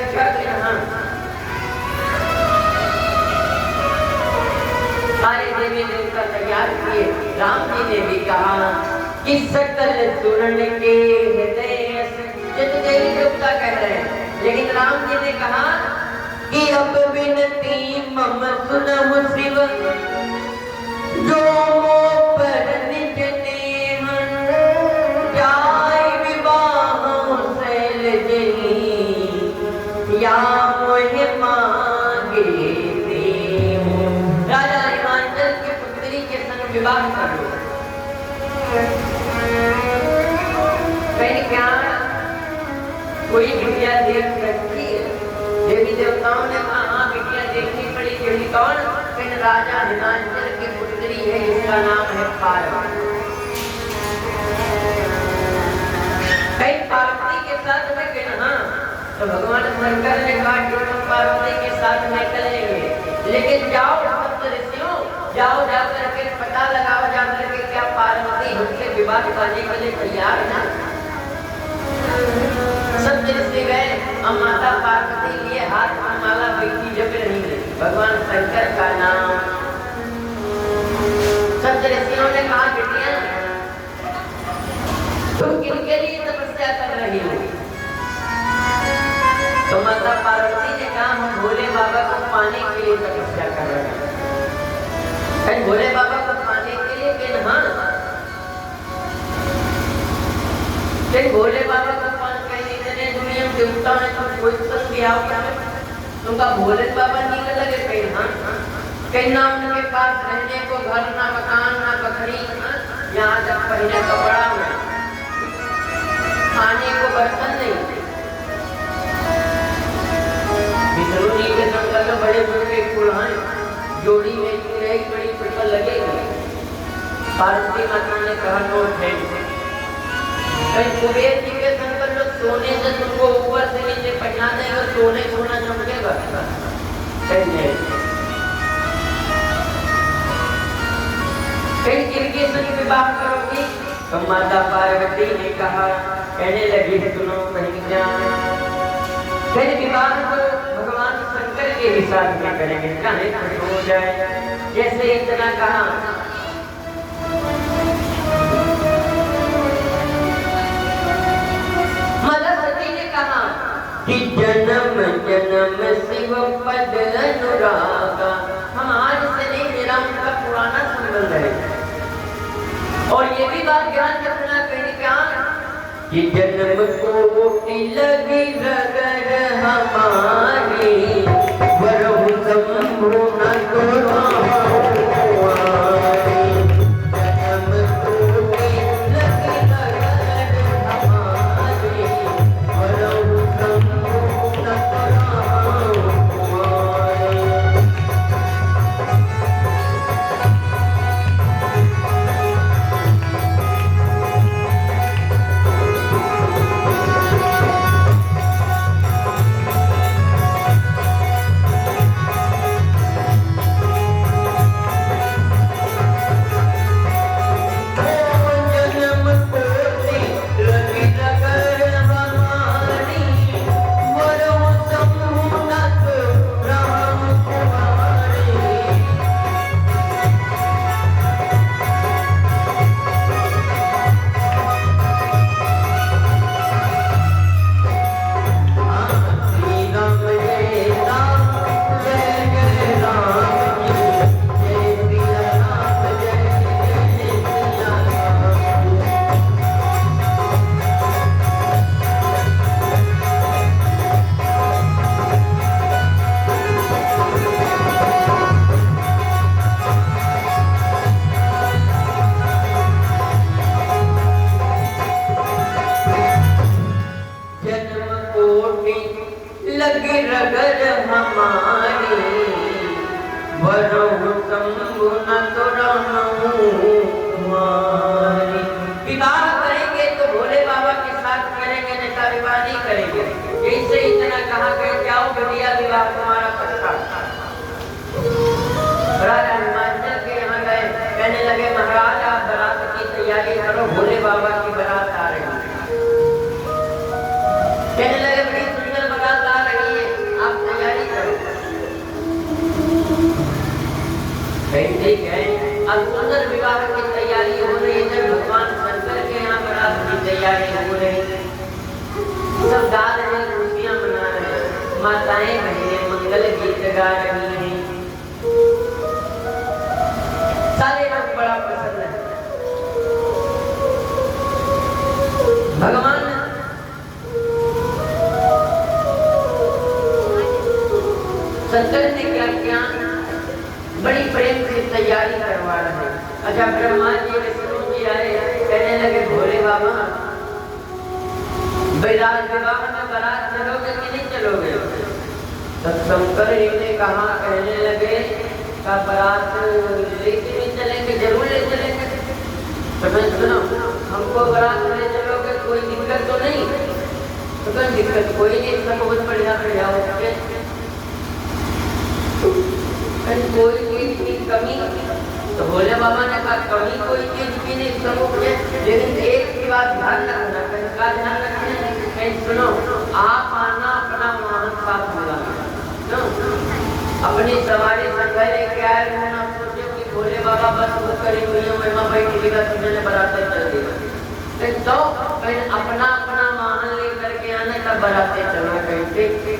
Speaker 1: सारे देवी देवता तैयार किए। राम जी ने भी कहा कि सकल सुरन के हृदय। ये तो देवी देवता कह रहे हैं लेकिन राम जी ने कहा कि अब विनती मम सुनहु शिव, जो मोह पर निज नेम, जाय विवाह शैल जनी, या मोहि मांगे देव। राजा हिमांचल के पुत्री के संग विवाह कर लो। कहीं क्या कोई बिटिया देख सकती है? देवी देवताओं ने कहा हाँ बिटिया देखनी पड़ी। क्योंकि कौन? कहीं राजा हिमांचल की पुत्री है, जिसका नाम है पार्वती। कहीं पार्वती के साथ में कहना, तो भगवान शंकर ने कहा कि तुम पार्वती के साथ में चलेंगे, लेकिन जाओ सप्त ऋषियों, जाओ जाकर के पता लगाओ जाकर के क्या पार्वती हमसे विवाह करने के लिए तैयार ना। सब ऋषि गए और माता पार्वती लिए हाथ में माला बैठी जप रही है भगवान शंकर का नाम। सब ऋषियों ने कहा बेटिया तुम किनके लिए तपस्या कर रही हो? तो माता पार्वती ने कहा हम भोले बाबा को पाने के लिए तपस्या कर रहे हैं। कहीं भोले बाबा को पाने के लिए कि हाँ, कहीं भोले बाबा को देवता ने तो कोई संग दिया होगा, तुमका भोले बाबा नहीं लगे कहीं हाँ, कहीं ना उनके पास रहने को घर ना मकान ना बकरी, यहाँ तक पहले कपड़ा में खाने को बर्तन नहीं। विष्णु के संकल्प में बड़े बड़े कुल्हान जोड़ी में एक बड़ी पीपल लगेगी। पार्वती माता ने कहा नो थैंक्स। कहीं कुबेर जी के संकल्प सोने से तुमको ऊपर से नीचे पहना देगा, सोने सोना चमकेगा। कहीं किनके संग विवाह करोगी? तो माता पार्वती ने कहा, कहने लगी सुनो कहीं जान, कहीं विवाह को भगवान शंकर के ही साथ में करेंगे, चाहे कुछ हो जाए। जैसे इतना कहा कि जन्म जन्म शिव पद अनुरागा, हमारे से नहीं मेरा उनका पुराना संबंध है। और ये भी बात ध्यान रखना कहीं क्या कि जन्म को लगी रगर हमारी, वरहु शंभु न तो सब गा रहे हैं, खुशियां मना रहे माताएं बहनें मंगल गीत गा रही हैं। सारे लोग बड़ा प्रसन्न है। भगवान शंकर ने क्या किया, बड़ी प्रेम से तैयारी करवा रहे हैं। अच्छा, ब्रह्मा जी विष्णु जी आए, कहने लगे भोले बाबा बैराग विवाह में बारात चलोगे कि नहीं चलोगे? तब शंकर जी ने कहा, कहने लगे का बारात लेके नहीं चलेंगे, जरूर ले चलेंगे। तो मैं सुनो, हमको बारात ले चलोगे, कोई दिक्कत तो नहीं? तो कोई दिक्कत कोई नहीं, सब बहुत बढ़िया बढ़िया होते, कोई चीज की कमी। तो भोले बाबा ने कहा कमी कोई चीज की नहीं, सब ओके, लेकिन एक की बात ध्यान रखना। का ध्यान रखना, कहीं सुनो, आप आना अपना वाहन साथ मिलाना, अपनी सवारी संघाई लेके आए, ना सोचो कि भोले बाबा बस वो करी हुई है, महिमा भाई टिकेगा, तुझे बराते चल देगा। तो कहीं अपना अपना वाहन लेकर के आने का बराते चलो कहीं।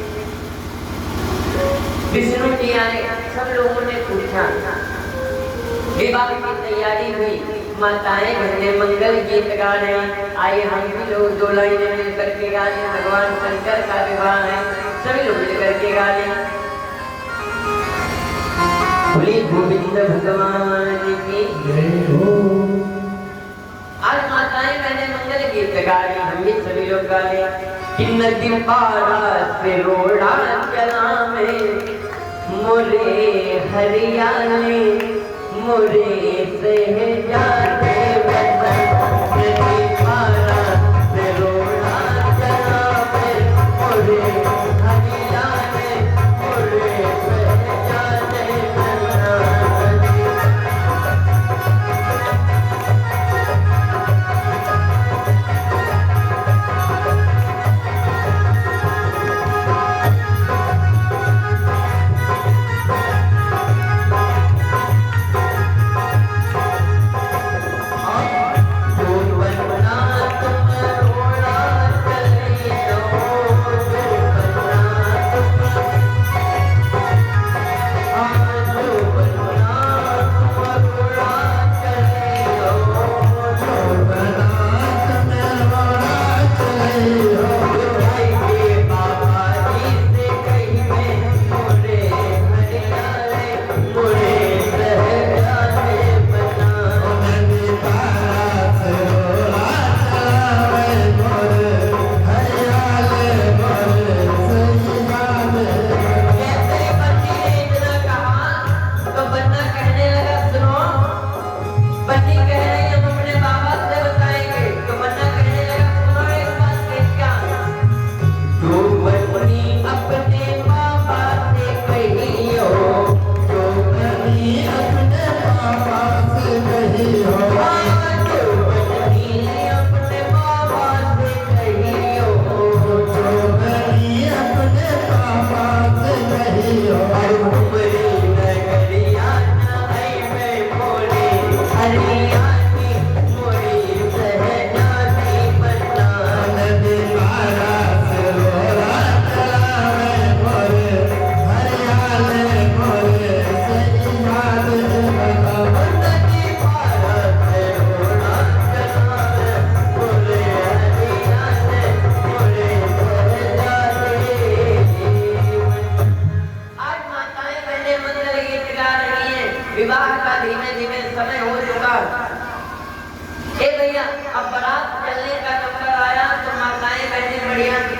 Speaker 1: विष्णु जी आए, सब लोगों ने पूछा, विवाह की तैयारी हुई, माताएं बहनें मंगल गीत गा रहे हैं। आइए हम भी लोग दो लाइनें मिलकर के गा रहे हैं, भगवान शंकर का विवाह है, सभी लोग मिलकर के गा रहे हैं। बोले गोविंद भगवान की जय हो। आज माताएं बहनें मंगल गीत गा रही, हम भी सभी लोग गा रहे हैं। नदी पारा से रोड़ा चला में मोरे हरियाले, मोरे से जाते वतन। नदी पारा से रोड़ा चला में मोरे हरियाले, मोरे से जाते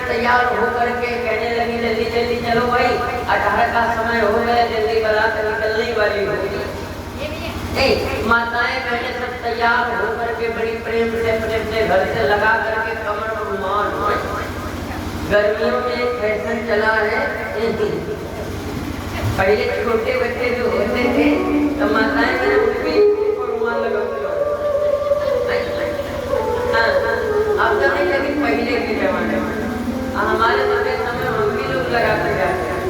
Speaker 1: तैयार होकर के कहने लगी जल्दी जल्दी चलो भाई, 18 का समय हो गया, जल्दी बारात निकलने वाली होगी। नहीं, माताएं बहनें सब तैयार होकर के बड़ी प्रेम से अपने घर से लगा करके कमर में रुमाल। गर्मियों में फैशन चला है, पहले छोटे बच्चे जो होते थे तो माताएं बहनें उनके रुमाल लगाते, अब तो नहीं, लेकिन पहले के जमाने में हमारे समय हम भी लोग लगाते जाते हैं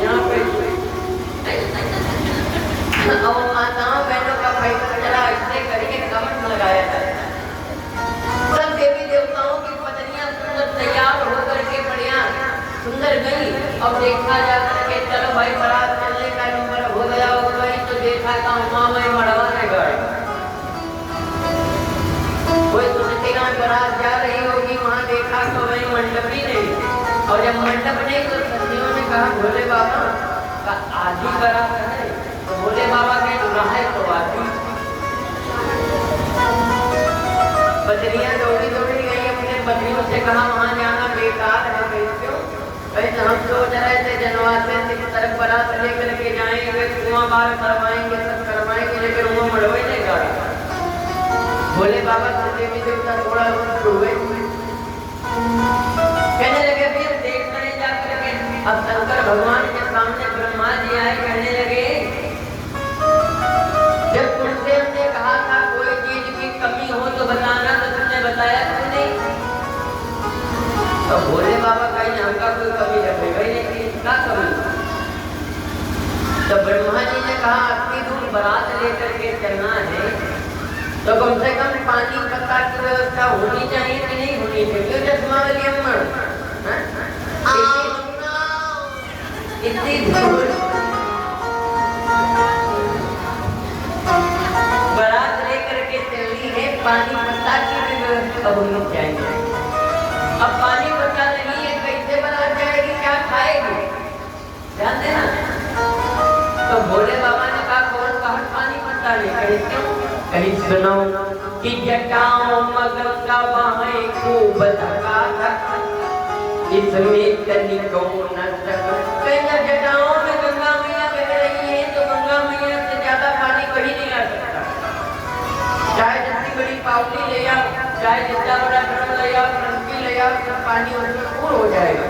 Speaker 1: यहाँ पे। और माताओं बहनों का फैशन चला, ऐसे करके कमर लगाया जाता है। सब देवी देवताओं की पत्नियां सुंदर तैयार होकर के बढ़िया सुंदर गई और देखा जा करके चलो भाई बारात चलने का नंबर हो गया हो गई, तो देखा था वहाँ में मड़वा ने गए, कोई दूसरी गांव बारात जा रही होगी, वहाँ देखा तो वही मंडप ही नहीं, और जब मंडप नहीं तो सखियों ने कहा भोले बाबा का आधी बारात है, तो भोले बाबा के दुल्हा तो आधी। बदरियां दौड़ी दौड़ी गई, अपने बदरियों से कहा वहाँ जाना बेकार है, क्यों? तो हम सोच रहे थे जनवासे से तरफ बारात लेकर के जाएंगे, कुआं बार करवाएंगे, सब करवाएंगे, लेकिन वो मड़वे नहीं गा रहा। भोले बाबा से देवी देवता थोड़ा हुए, कहने लगे फिर देख कर जा करके, अब शंकर भगवान के सामने ब्रह्मा जी आए, कहने लगे जब तुमसे हमने कहा था कोई चीज की कमी हो तो बताना, तो तुमने बताया क्यों नहीं? तो भोले बाबा कहीं हमका कोई कमी रखेगा ही नहीं, क्या कमी? तो ब्रह्मा जी ने कहा इतनी दूर बारात लेकर के चलना है, तो कम से कम पानी पत्ता की व्यवस्था होनी चाहिए कि नहीं होनी चाहिए? चश्मा वाली अम्मा इतनी दूर बारात लेकर के चलनी है, पानी पत्ता की भी व्यवस्था होनी चाहिए। अब पानी पत्ता नहीं है, कैसे बारात जाएगी, क्या खाएगी? ध्यान देना। तो भोले बाबा ने कहा कौन कहा पानी पत्ता नहीं, कहीं क्यों? कहीं सुनो कि जटाओं मगन का बाहें खूब धका धक, इसमें तनिकों न तक। कहीं जटाओं में गंगा मैया बह रही है, तो गंगा मैया से ज्यादा पानी कहीं नहीं आ सकता, चाहे जितनी बड़ी पावली ले आओ, चाहे जितना बड़ा ड्रम ले आओ, टंकी ले आओ, सब पानी उसमें पूर्ण हो जाएगा।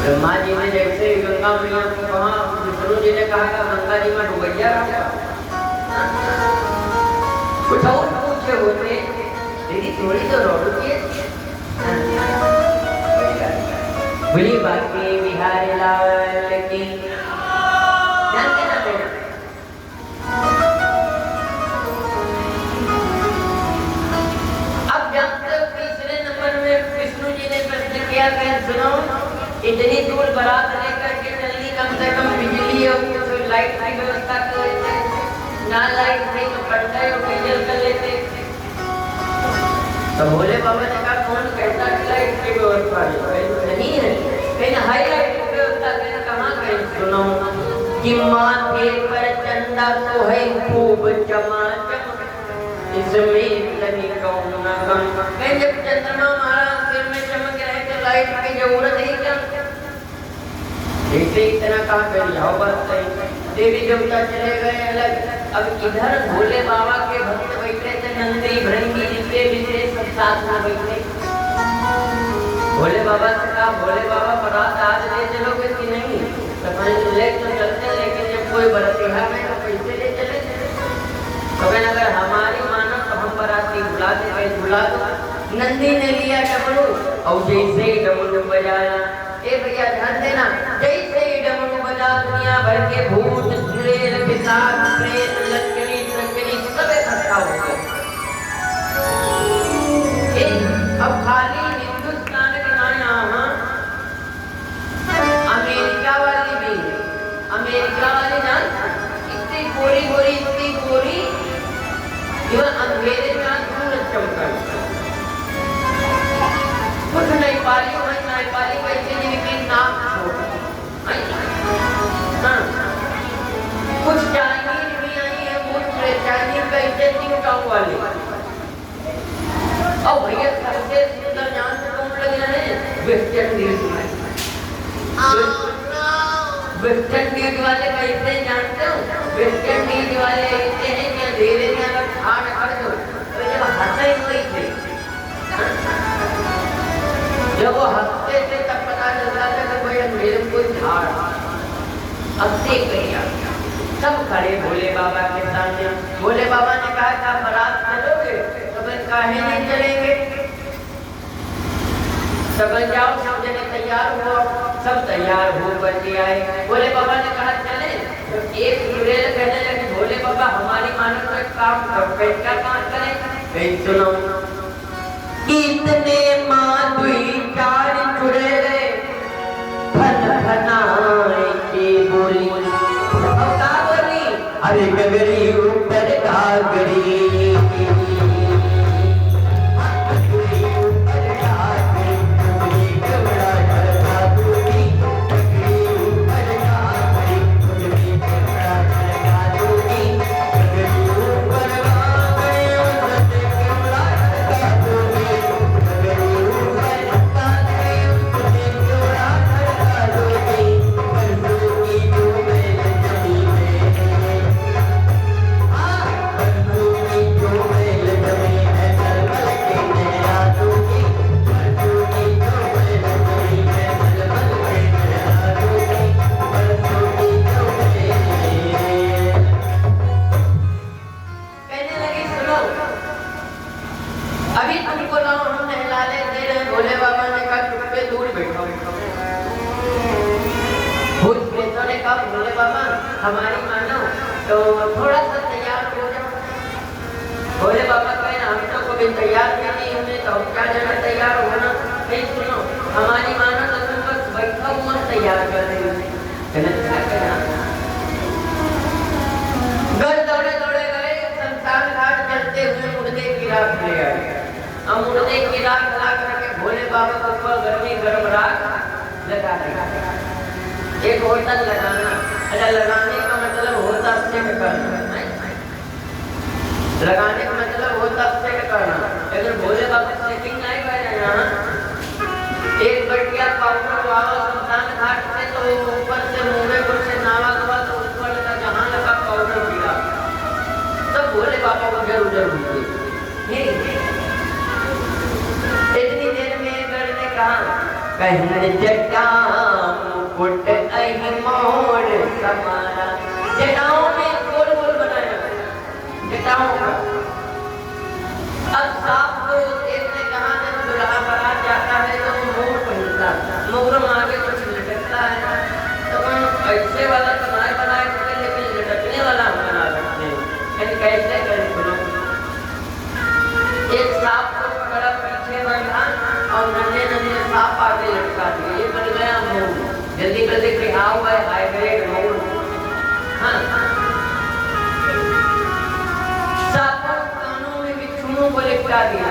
Speaker 1: ब्रह्मा जी ने जैसे गंगा मैया को कहा, विष्णु जी ने कहा गंगा जी में डुबैया रहा, कुछ और पूछे होते, लेकिन थोड़ी तो रोटी बड़ी बातें बिहारी लाल की ध्यान देना बेटा। अब जब तक तीसरे नंबर में विष्णु जी ने प्रश्न किया कि सुनो इतनी दूर बारात लेकर के चलनी, कम से कम बिजली और लाइट की व्यवस्था कर लेते, ना लाइट नहीं तो पटका और डीजल कर लेते। तो भोले बाबा ने कहा कौन कहता कि लाइट की व्यवस्था नहीं है, कहीं हाईलाइट की व्यवस्था कहाँ कहीं? सुनो कि माथे पर चंदा तो है खूब चमाचम, इसमें तनिकों न कम। कहीं जब चंद्रमा महाराज सिर में चमक रहे तो लाइट की जरूरत ही क्या? जैसे इतना कहा कर जाओ बात सही, देवी देवता चले गए अलग। अब इधर भोले बाबा के भक्त बैठे थे, नंदी भृंगी जितने भी थे सब साथ में बैठे। भोले बाबा से कहा भोले बाबा बारात आज ले चलोगे कि नहीं? तो ले तो चलते, लेकिन जब कोई बरतिहा में तो कैसे ले चले? तो अगर हमारी मानो तो हम बाराती बुला दे, बुला दो। नंदी ने लिया डमरू और जैसे ही डमरू बजाया, ए भैया ध्यान देना, जैसे ही डमरू बजा दुनिया भर के भूत प्रेत पिशाच प्रेत लक्ष्मी संकनी सब इकट्ठा हो गए। अब खाली हिंदुस्तान के ना अमेरिका वाली भी है, अमेरिका वाली ना इतनी गोरी गोरी इतनी गोरी केवल अंधेरे में सूरज चमका, कुछ नहीं पाली वही नहीं पाली वैसे जिनकी नाक कुछ चाइनीज भी आई है, कुछ चाइनीज कैसे टिकटॉक वाली। और भैया सबसे सुंदर जानते कौन लग रहे हैं? वेस्ट इंडीज में। वेस्ट इंडीज वाले कैसे जानते हो? वेस्ट इंडीज वाले ऐसे हैं कि अंधेरे में अगर ठाड़ कर दो तो जब हंसे हुई थे, जब वो हंसते थे तब पता चलता था कि भाई अंधेरे में कोई झाड़। अब देख गया सब खड़े भोले बाबा के सामने। भोले बाबा ने कहा था बारात चलोगे? तो मैं काहे नहीं चलेंगे? सब जाओ, सब जने तैयार हो, सब तैयार हो करके आए। भोले बाबा ने कहा चले, तो एक चुड़ैल कहने लगे भोले बाबा हमारी मानो तो एक काम करो। क्या काम करें? सुनो, इतने माँ दुई चार चुड़ैल फन अरे गगरी ऊपर घाघरी हमारी मानो तो थोड़ा सा तैयार हो जाओ। भोले बाबा कहे हम तो कभी तैयार भी नहीं होने तो हम क्या जाना तैयार होना। नहीं सुनो हमारी मानो तो तुम बस बैठा हुआ तैयार कर रही हो। घर दौड़े दौड़े गए शमशान घाट चलते हुए मुर्दे की राख ले आए। हम मुर्दे की राख ला करके भोले बाबा को ऊपर गर्मी गर्म राख लगा दिया। एक होटल लगाना, अरे लगाने का मतलब होता सेट करना, लगाने का मतलब होता सेट करना। लेकिन भोले बाबा सेटिंग नहीं कर रहे यहाँ। एक बटिया पाउडर वाला शमशान घाट से तो ऊपर से मुंबई पर से नावा गवा तो ऊपर लगा जहाँ लगा पाउडर गिरा तो भोले बाबा को जरूर हुई। इतनी देर में गढ़ ने कहा कहीं जटा मुकुट अहि मोर समारा। जटाओं में गोल गोल बनाया जटाओं का। अब सांप को देखने कहा जब दुल्हा बारात जाता है तो मोर पहनता, मोर आगे कुछ लटकता है तो ऐसे वाला तो नहीं बनाए थे लेकिन लटकने वाला हम बना सकते हैं। कैसे करें सुनो। एक सांप को पकड़ा पीछे बैठा और नन्हे नन्हे सांप आगे लटका दिए। ये बन गया मोर। जल्दी जल्दी लिखा हुआ है हाइब्रिड मोर। हाँ सांपों कानों में बिच्छुओं को लिपटा दिया।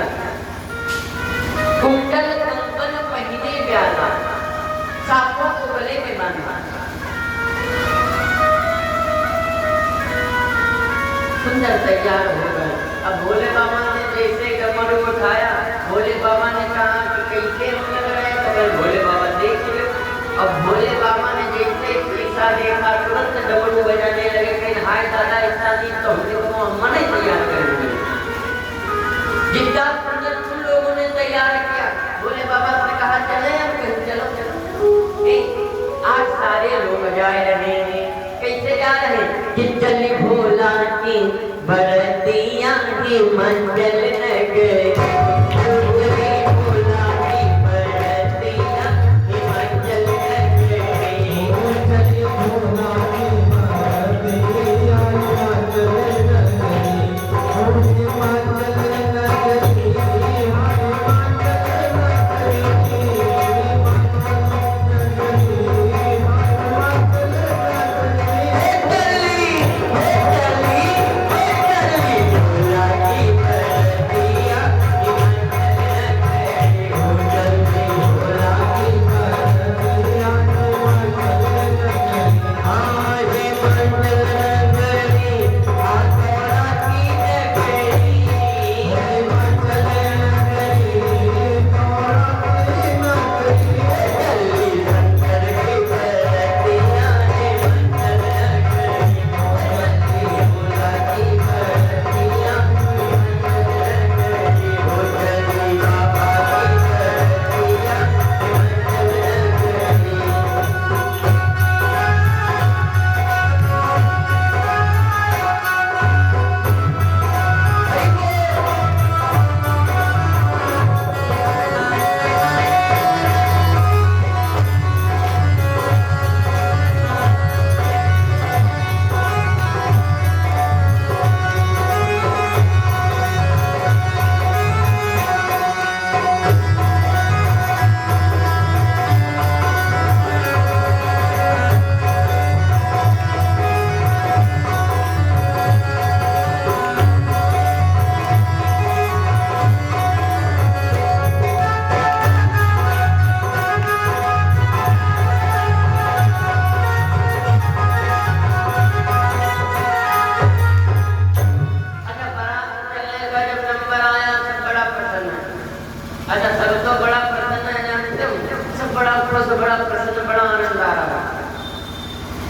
Speaker 1: कुंडल कंकन पहने प्याला सांपों को गले में बांधा। सुंदर तैयार हो गए। अब भोले बाबा ने जैसे डमरू उठाया भोले बाबा ने कहा कि कैसे हम लग रहे हैं। तो भोले बाबा देख लो। अब भोले बाबा ने जैसे ऐसा देखा तुरंत डमरू बजाने लगे। कहीं हाय दादा ऐसा नहीं तो हम लोगों को मन ही तैयार करेंगे। जितना सुंदर तुम लोगों ने तैयार किया भोले बाबा ने कहा चले हम कहीं चलो चलो। आज सारे लोग जा रहे हैं। कैसे जा रहे हैं कि चली भोला की बरतिया की मंजिल नगर।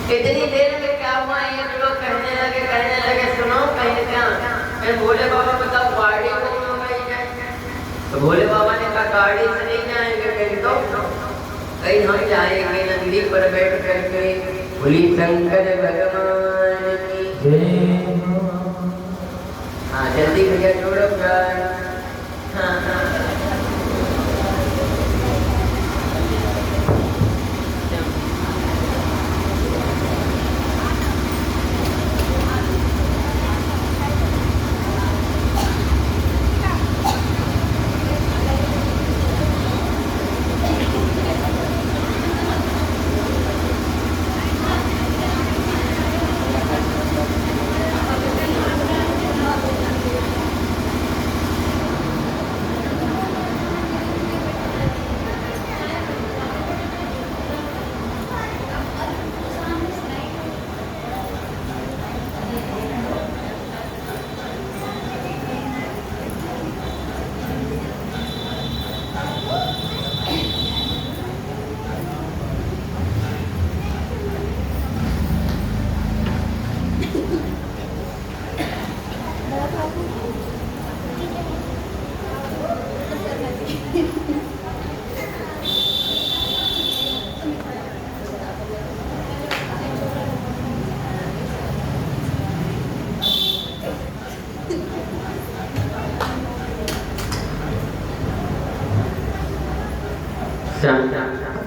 Speaker 1: इतनी देर में क्या हुआ, ये लोग कहने लगे सुनो कहीं क्या भोले बाबा बताओ गाड़ी को तो भोले बाबा ने कहा गाड़ी से नहीं जाएंगे, कहीं तो कहीं हम जाएंगे नंदी पर बैठ करके भोली शंकर भगवान की जय। हाँ जल्दी भैया जोड़ो जाए। हाँ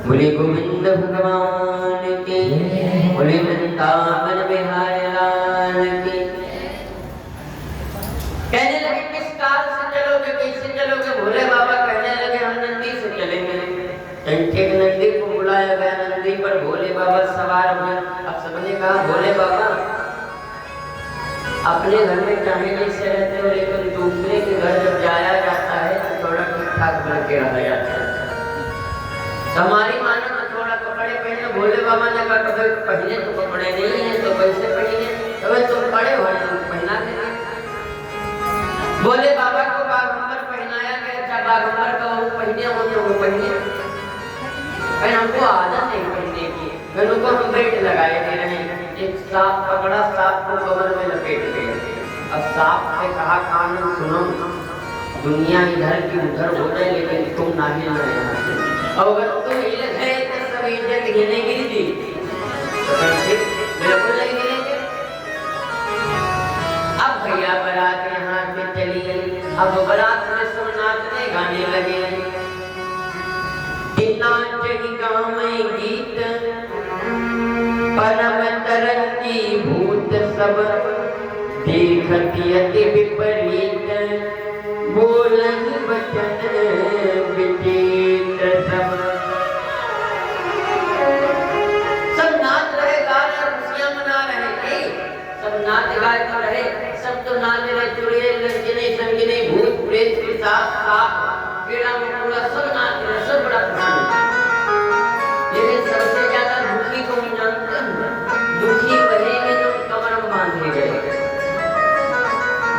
Speaker 1: बोले गोविंद भगवान के, बोले वृंदावन बिहारी लाल की। कहने लगे किस कार से चलोगे, कैसे चलोगे? भोले बाबा कहने लगे हम नंदी से चलेंगे। एक नंदी को बुलाया गया, नंदी पर भोले बाबा सवार हुए। अब सबने कहा भोले बाबा अपने घर में चाहे से रहते हो, लेकिन दूसरे के घर जब जाया जाता है तो थोड़ा ठीक ठाक बन के रहा जाता है। हमारी मानो तो थोड़ा कपड़े पहने। भोले बाबा ने कहा कभी पहने तो कपड़े नहीं है तो कैसे पहने? कभी तुम पड़े हो पहना देंगे। भोले बाबा को बागंबर पहनाया गया। अच्छा बागंबर का वो पहने हो तो वो पहने, हमको आदत नहीं पहनने की। फिर उनको हम बेल्ट लगाए दे रहे हैं। एक सांप पकड़ा, सांप को कमर में लपेट दिया। अब सांप से कहा कानून सुनो, दुनिया इधर की उधर हो जाए लेकिन तुम ना ही रहे। और अगर तुम हिल गए तो सब इज्जत गिनेगी थी, तो बिल्कुल नहीं गिनेंगे। अब भैया बारात यहाँ से चली गई। अब बारात में सब नाचने गाने लगे। नाच ही गाँव में गीत, परम तरंगी भूत सब देखती अति विपरीत, बोलन वचन विचित्र सब। सब नाच रहे, गा रहे, खुशियां मना रहे। सब नाच गा तो रहे, सब तो नाच रहे। चुड़ैल लंगिने संगिने भूत प्रेत पिशाच सांप कीड़ा मकोड़ा सब नाच रहे, सब बड़ा खुश। लेकिन सबसे ज्यादा दुखी को मैं जानता हूँ, दुखी वही है जो कमर में बांधे गए।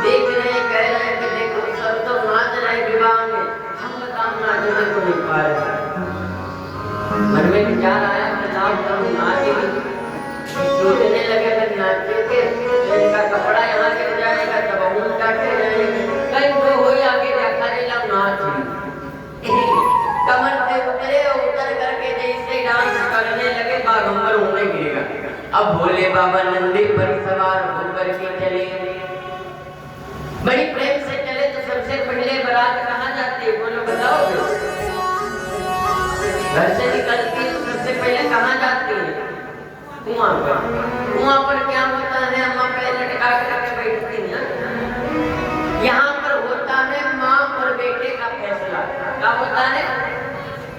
Speaker 1: देख रहे कह रहे कि देखो सब तो नाच रहे विवाह में, हम बताओ नाचने को नहीं पा रहे। मन में विचार आया बताओ हम नाचेंगे, सोचने लगे अगर नाचेंगे तो इनका कपड़ा यहाँ गिर जाएगा, तब उनका गिर जाएगा, कहीं वो हो आगे देखा नहीं लग नाच। कमर से उतर करके जैसे डांस करने लगे बागंबर होने गिरेगा। अब भोले बाबा नंदी पर सवार होकर के चले, बड़ी प्रेम से चले। तो सबसे पहले बारात कहाँ जाती है बोलो बताओ? घर से निकलती है तो सबसे पहले कहाँ जाती है? कुआं पर। कुआं पर क्या होता है? अम्मा पैर लटका करके बैठती है। यहाँ पर होता है माँ और बेटे का फैसला। क्या होता है?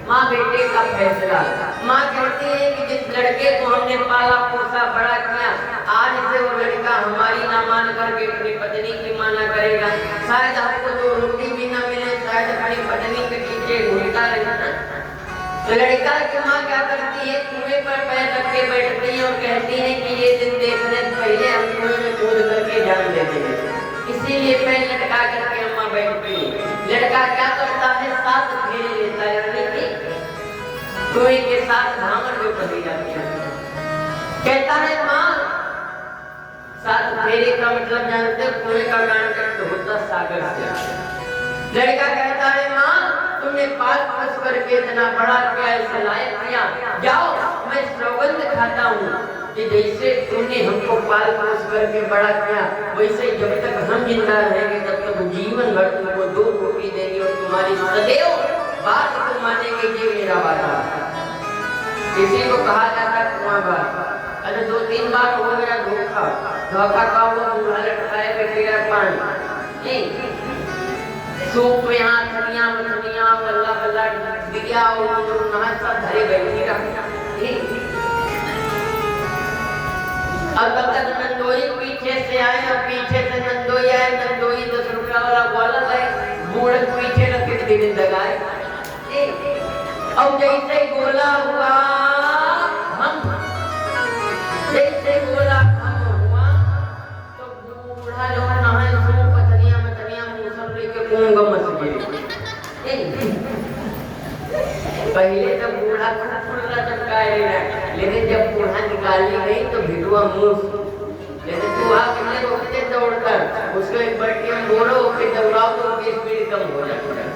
Speaker 1: माँ बेटे का फैसला। माँ कहती है कि जिस लड़के को हमने पाला पोसा बड़ा किया, आज से वो लड़का हमारी ना मान करके अपनी पत्नी की माना करेगा। शायद हमको दो रोटी भी ना मिले, शायद अपनी पत्नी के पीछे घूमता रहना। तो लड़का की माँ क्या करती है? कुएं पर पैर रख के बैठती है और कहती है कि ये दिन देखने से पहले हम कुएं में कूद करके जान दे देंगे। इसीलिए पैर लटका करके अम्मा बैठती है। लड़का क्या करता है? 7 फेरे लेता है, यानी कि कुएं के साथ धामर में पड़ी जाती है। कहता है माँ, 7 फेरे का मतलब जानते हो? कुएं का कांटेक्ट होता सागर से। लड़का कहता है माँ, तुमने पाल पोस करके इतना बड़ा किया, ऐसा लायक किया, जाओ मैं सौगंध खाता हूँ कि जैसे तुमने हमको पाल पोस करके बड़ा किया, वैसे जब तक हम जिंदा रहेंगे तब तक जीवन भर तुमको 2 रोटी देंगे और तुम्हारी सदैव बात को मानेंगे, ये मेरा वादा। किसी को कहा जाता कुआं बात, अरे 2-3 बार हो गया धोखा, धोखा का वो मुँह लटकाए बैठेगा पानी, सूप यहाँ धनिया मछलियाँ बल्ला बल्ला दिया और सब धरे बैठी रहा। अब तब तक नंदोई पीछे से आए और पीछे से नंदोई आए। नंदोई 10 रुपया वाला बोला है, बूढ़ पीछे रखे दिन लगाए। अब जैसे गोला हुआ हम, जैसे गोला हम हुआ तो बूढ़ा जो नहाए सूप धनिया मछलियाँ मूसल लेके कूंगा मच गए। पहले तो बूढ़ा खुला चटकाए रहा, लेकिन जब बूढ़ा निकाली गई तो भिड़ुआ मुंह, लेकिन तू कितने रोकते दौड़कर उसको एक बल्टी में बोलो फिर दौड़ाओ तो उसकी स्पीड कम हो जाती है।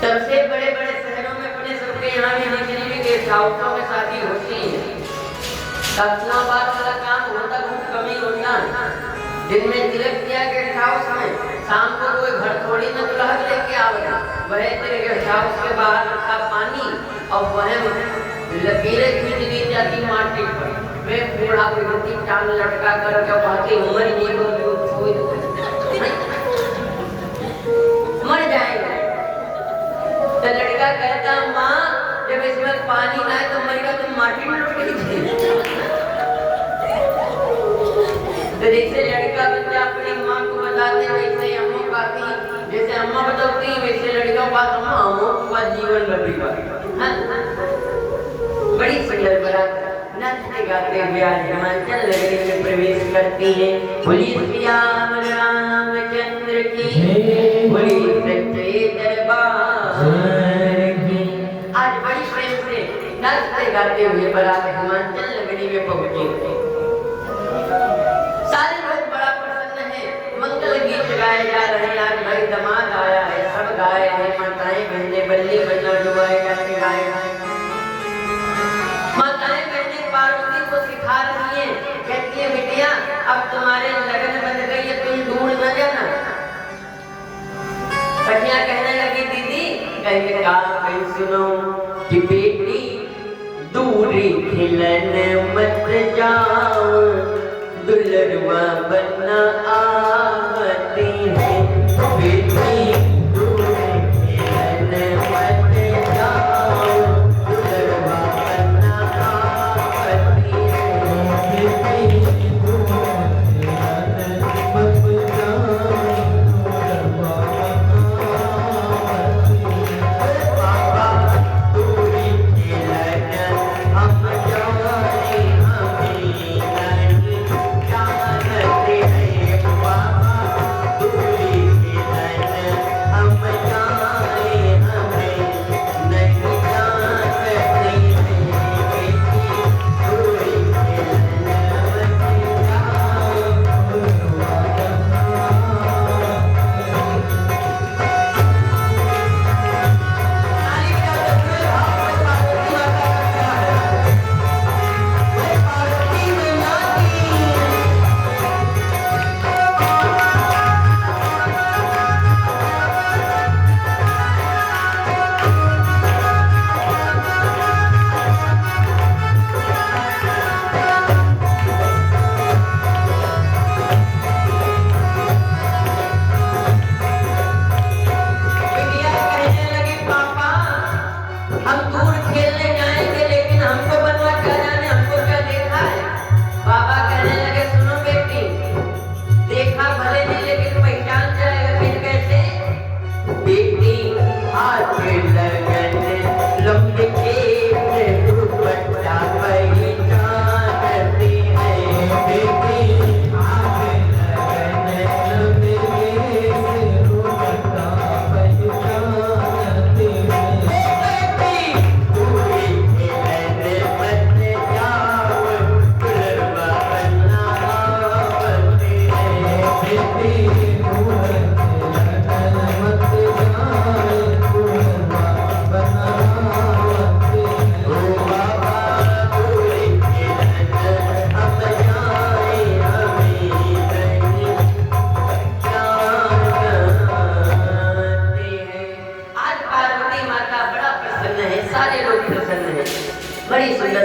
Speaker 1: तब से बड़े बड़े शहरों में अपने सबके यहाँ भी निकली गेस्ट हाउसों में शादी होती है। तब बात वाला काम होता बहुत कमी होता। दिन में तिलक किया गेस्ट हाउस में, शाम को कोई घर थोड़ी ना दुल्हा लेके आवेगा, वह तेरे गेस्ट हाउस के बाहर रखा पानी और वह लकीरें खींच दी जाती माटी पर। वे बूढ़ा व्यक्ति टांग लटका करके बाकी उम्र नहीं मर जाएगा। तो लड़का कहता माँ, जब इसमें पानी ना है तो मरेगा, तो माटी में तो जैसे लड़का बच्चा अपनी माँ को बताते वैसे अम्मा कहती, जैसे अम्मा बताती वैसे लड़का बात अम्मा अम्मा के बाद जीवन बदलेगा। बड़ी सुंदर बारात नाचते गाते हुए आज हिमाचल नगरी में प्रवेश करती है। बोलिए श्री रामचंद्र की, बोलिए सच्चे दरबार की। आज बड़ी प्रेम से नाचते गाते हुए बारात हिमाचल नगरी में पहुंची। सारे लोग बड़ा प्रसन्न हैं, मंगल गीत गाए जा रहे हैं। आज भाई दामाद आया है, सब गाए हैं, माताएं बहने बल्ली बल्ला डुबाए गाते गाए। माताएं बहने पार्वती को सिखा रही हैं, कहती है बिटिया अब तुम्हारे लगन बन गई है, तुम दूर न जाना। सखियां कहने लगी दीदी कहीं का कहीं सुनो कि बेटी दूरी खिलन मत जाओ, दुल्हनवा बनना आवती है। बेटी दूरी खिलन मत जाओ, दुल्हनवा बनना आवती है। बेटी दूरी खिलन मत जाओ, दुल्हनवा बनना आवती है। बाबा दूरी खिलन हम जाने हमें नहीं जानते हैं बाबा।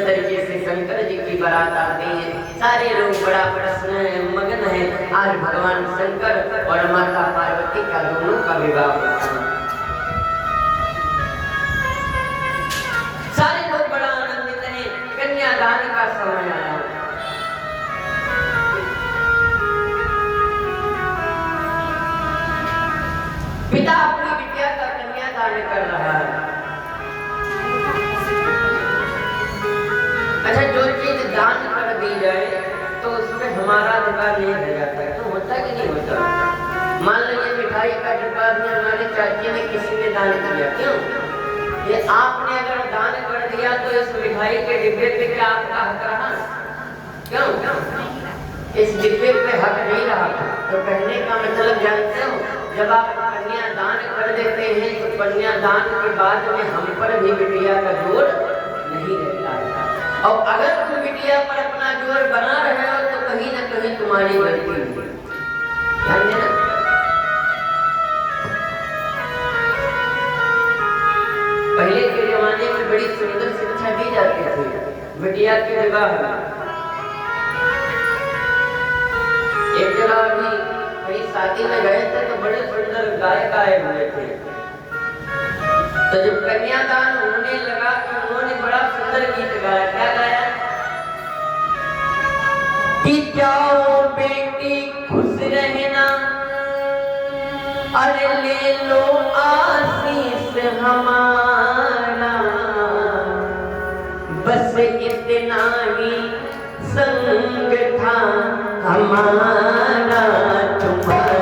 Speaker 1: तरीके से शंकर जी की बारात आती है। सारे लोग बड़ा प्रश्न मगन है। आज भगवान शंकर और माता पार्वती का दोनों का विवाह होता है। सारे लोग बड़ा आनंदित हैं। कन्यादान का समय आया। पिता अपनी बिटिया का कन्यादान कर रहा है। अच्छा, जो चीज दान कर दी जाए तो उसमें हमारा अधिकार नहीं रह जाता। तो होता कि नहीं होता? मान लीजिए मिठाई का डिब्बा भी हमारे चाची ने किसी ने दान किया, क्यों? ये आपने अगर दान कर दिया तो इस मिठाई के डिब्बे पे क्या आपका हक रहा? क्यों? इस डिब्बे पे हक नहीं रहा। तो कहने का मतलब जानते हो, जब आप कन्यादान कर देते हैं तो कन्यादान के बाद में हम पर भी बिटिया का जोर नहीं रहता है। और अगर तुम बिटिया पर अपना जोर बना रहे हो तो कहीं ना कहीं तुम्हारी गलती है। ध्यान देना। पहले के जमाने में बड़ी सुंदर शिक्षा दी जाती थी बिटिया के विवाह में। एक जगह अभी कहीं शादी में गए थे तो बड़े सुंदर गायक आए हुए थे। तो जब कन्यादान होने लगा तो उन्होंने बड़ा सुंदर गीत गाया। क्या गाया? कि जाओ बेटी खुश रहना, अरे ले लो आशीष हमारा, बस इतना ही संग था हमारा तुम्हारा।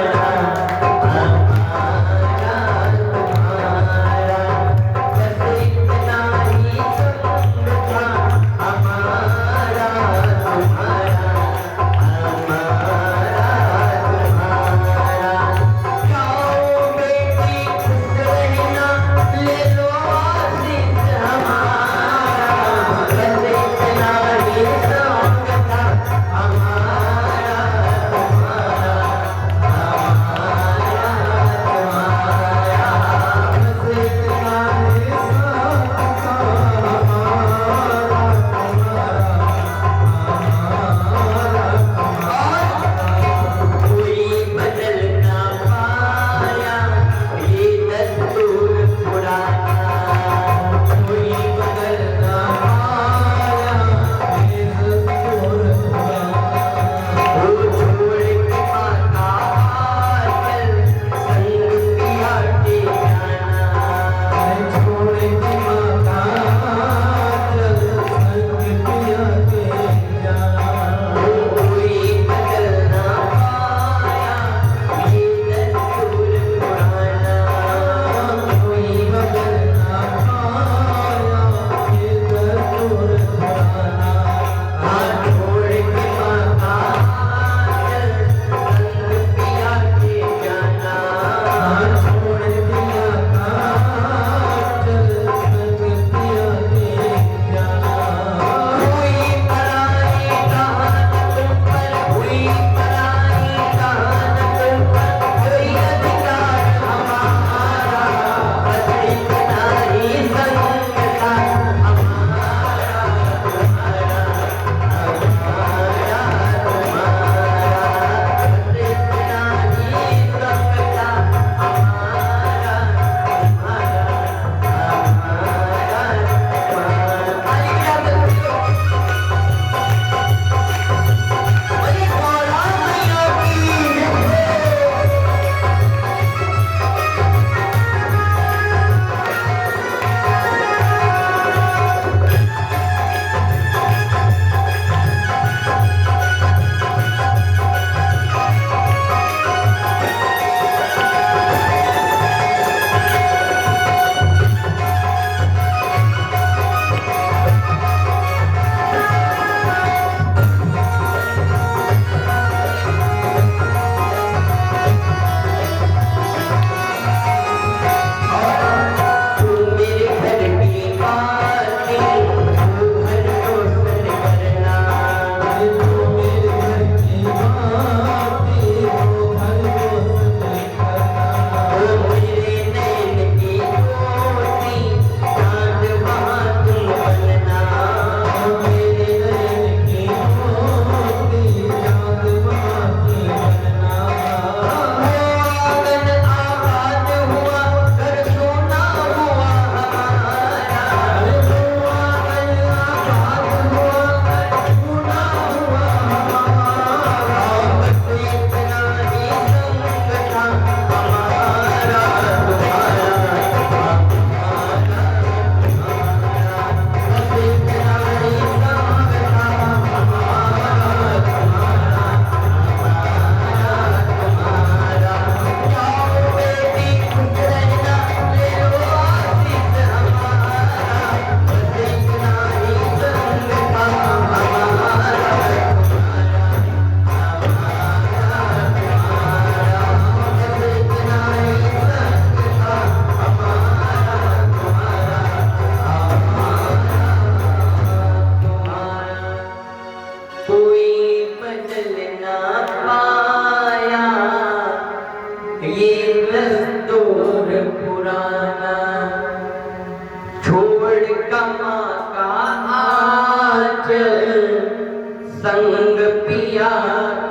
Speaker 1: संग पिया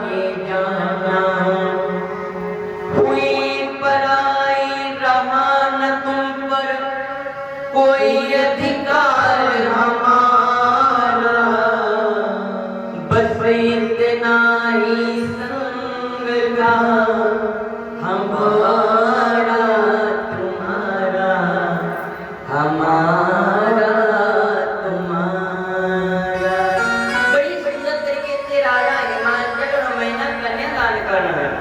Speaker 1: के जाना, हुई पराई रहा न तुम पर कोई अधिकार हमारा, बस इतना ही संग का हमारा तुम्हारा, हमारा तुम्हारा। बड़ी सुंदर तरीके से राजा हिमांचल और मैना कन्यादान कर रहे हैं।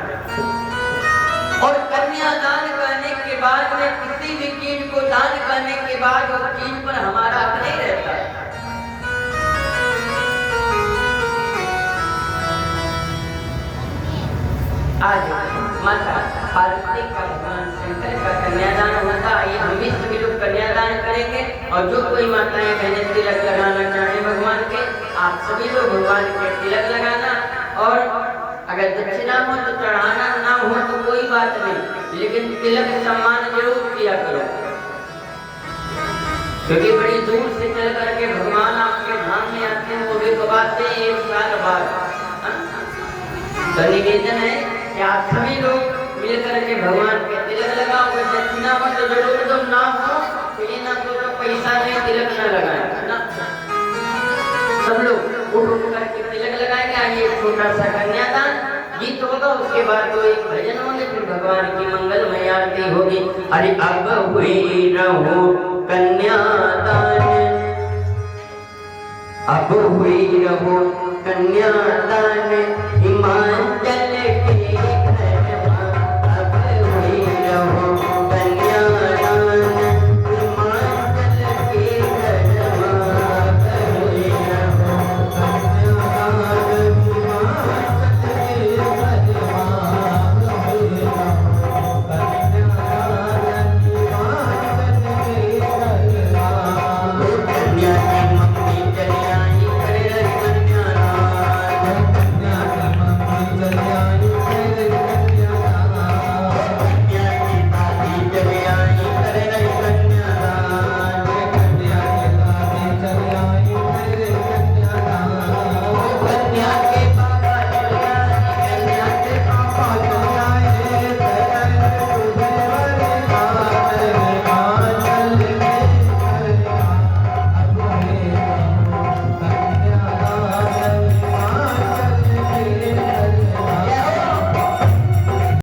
Speaker 1: और कन्यादान करने के बाद में किसी भी चीज को दान करने के बाद उस चीज पर हमारा हक नहीं रहता। आज माता पार्वती का भगवान शंकर का कन्यादान होता है। हम भी सभी लोग कन्यादान करेंगे और जो कोई माताएं बहनें तिलक लगाना चाहें भगवान के, आप सभी लोग भगवान के तिलक लगाना। और अगर दक्षिणा हो तो चढ़ाना, ना हो तो कोई बात नहीं, लेकिन तिलक सम्मान जरूर किया करो, क्योंकि बड़ी दूर से चल करके भगवान आपके धाम में आते हैं, वो भी कब आते हैं? 1 साल बाद। तो निवेदन है कि आप सभी लोग मिलकर के भगवान के तिलक लगाओ। कोई दक्षिणा हो तो जरूर दो, ना हो तो ये ना तो पैसा नहीं, तिलक न लगाए ना। सब लोग उठ करके तिलक लगाएंगे। आइए छोटा सा कन्यादान गीत होगा, उसके बाद तो एक भजन होंगे, फिर भगवान की मंगलमय आरती होगी। अरे अब हुई रहो कन्यादान, अब हुई रहो कन्यादान, हिमाचल की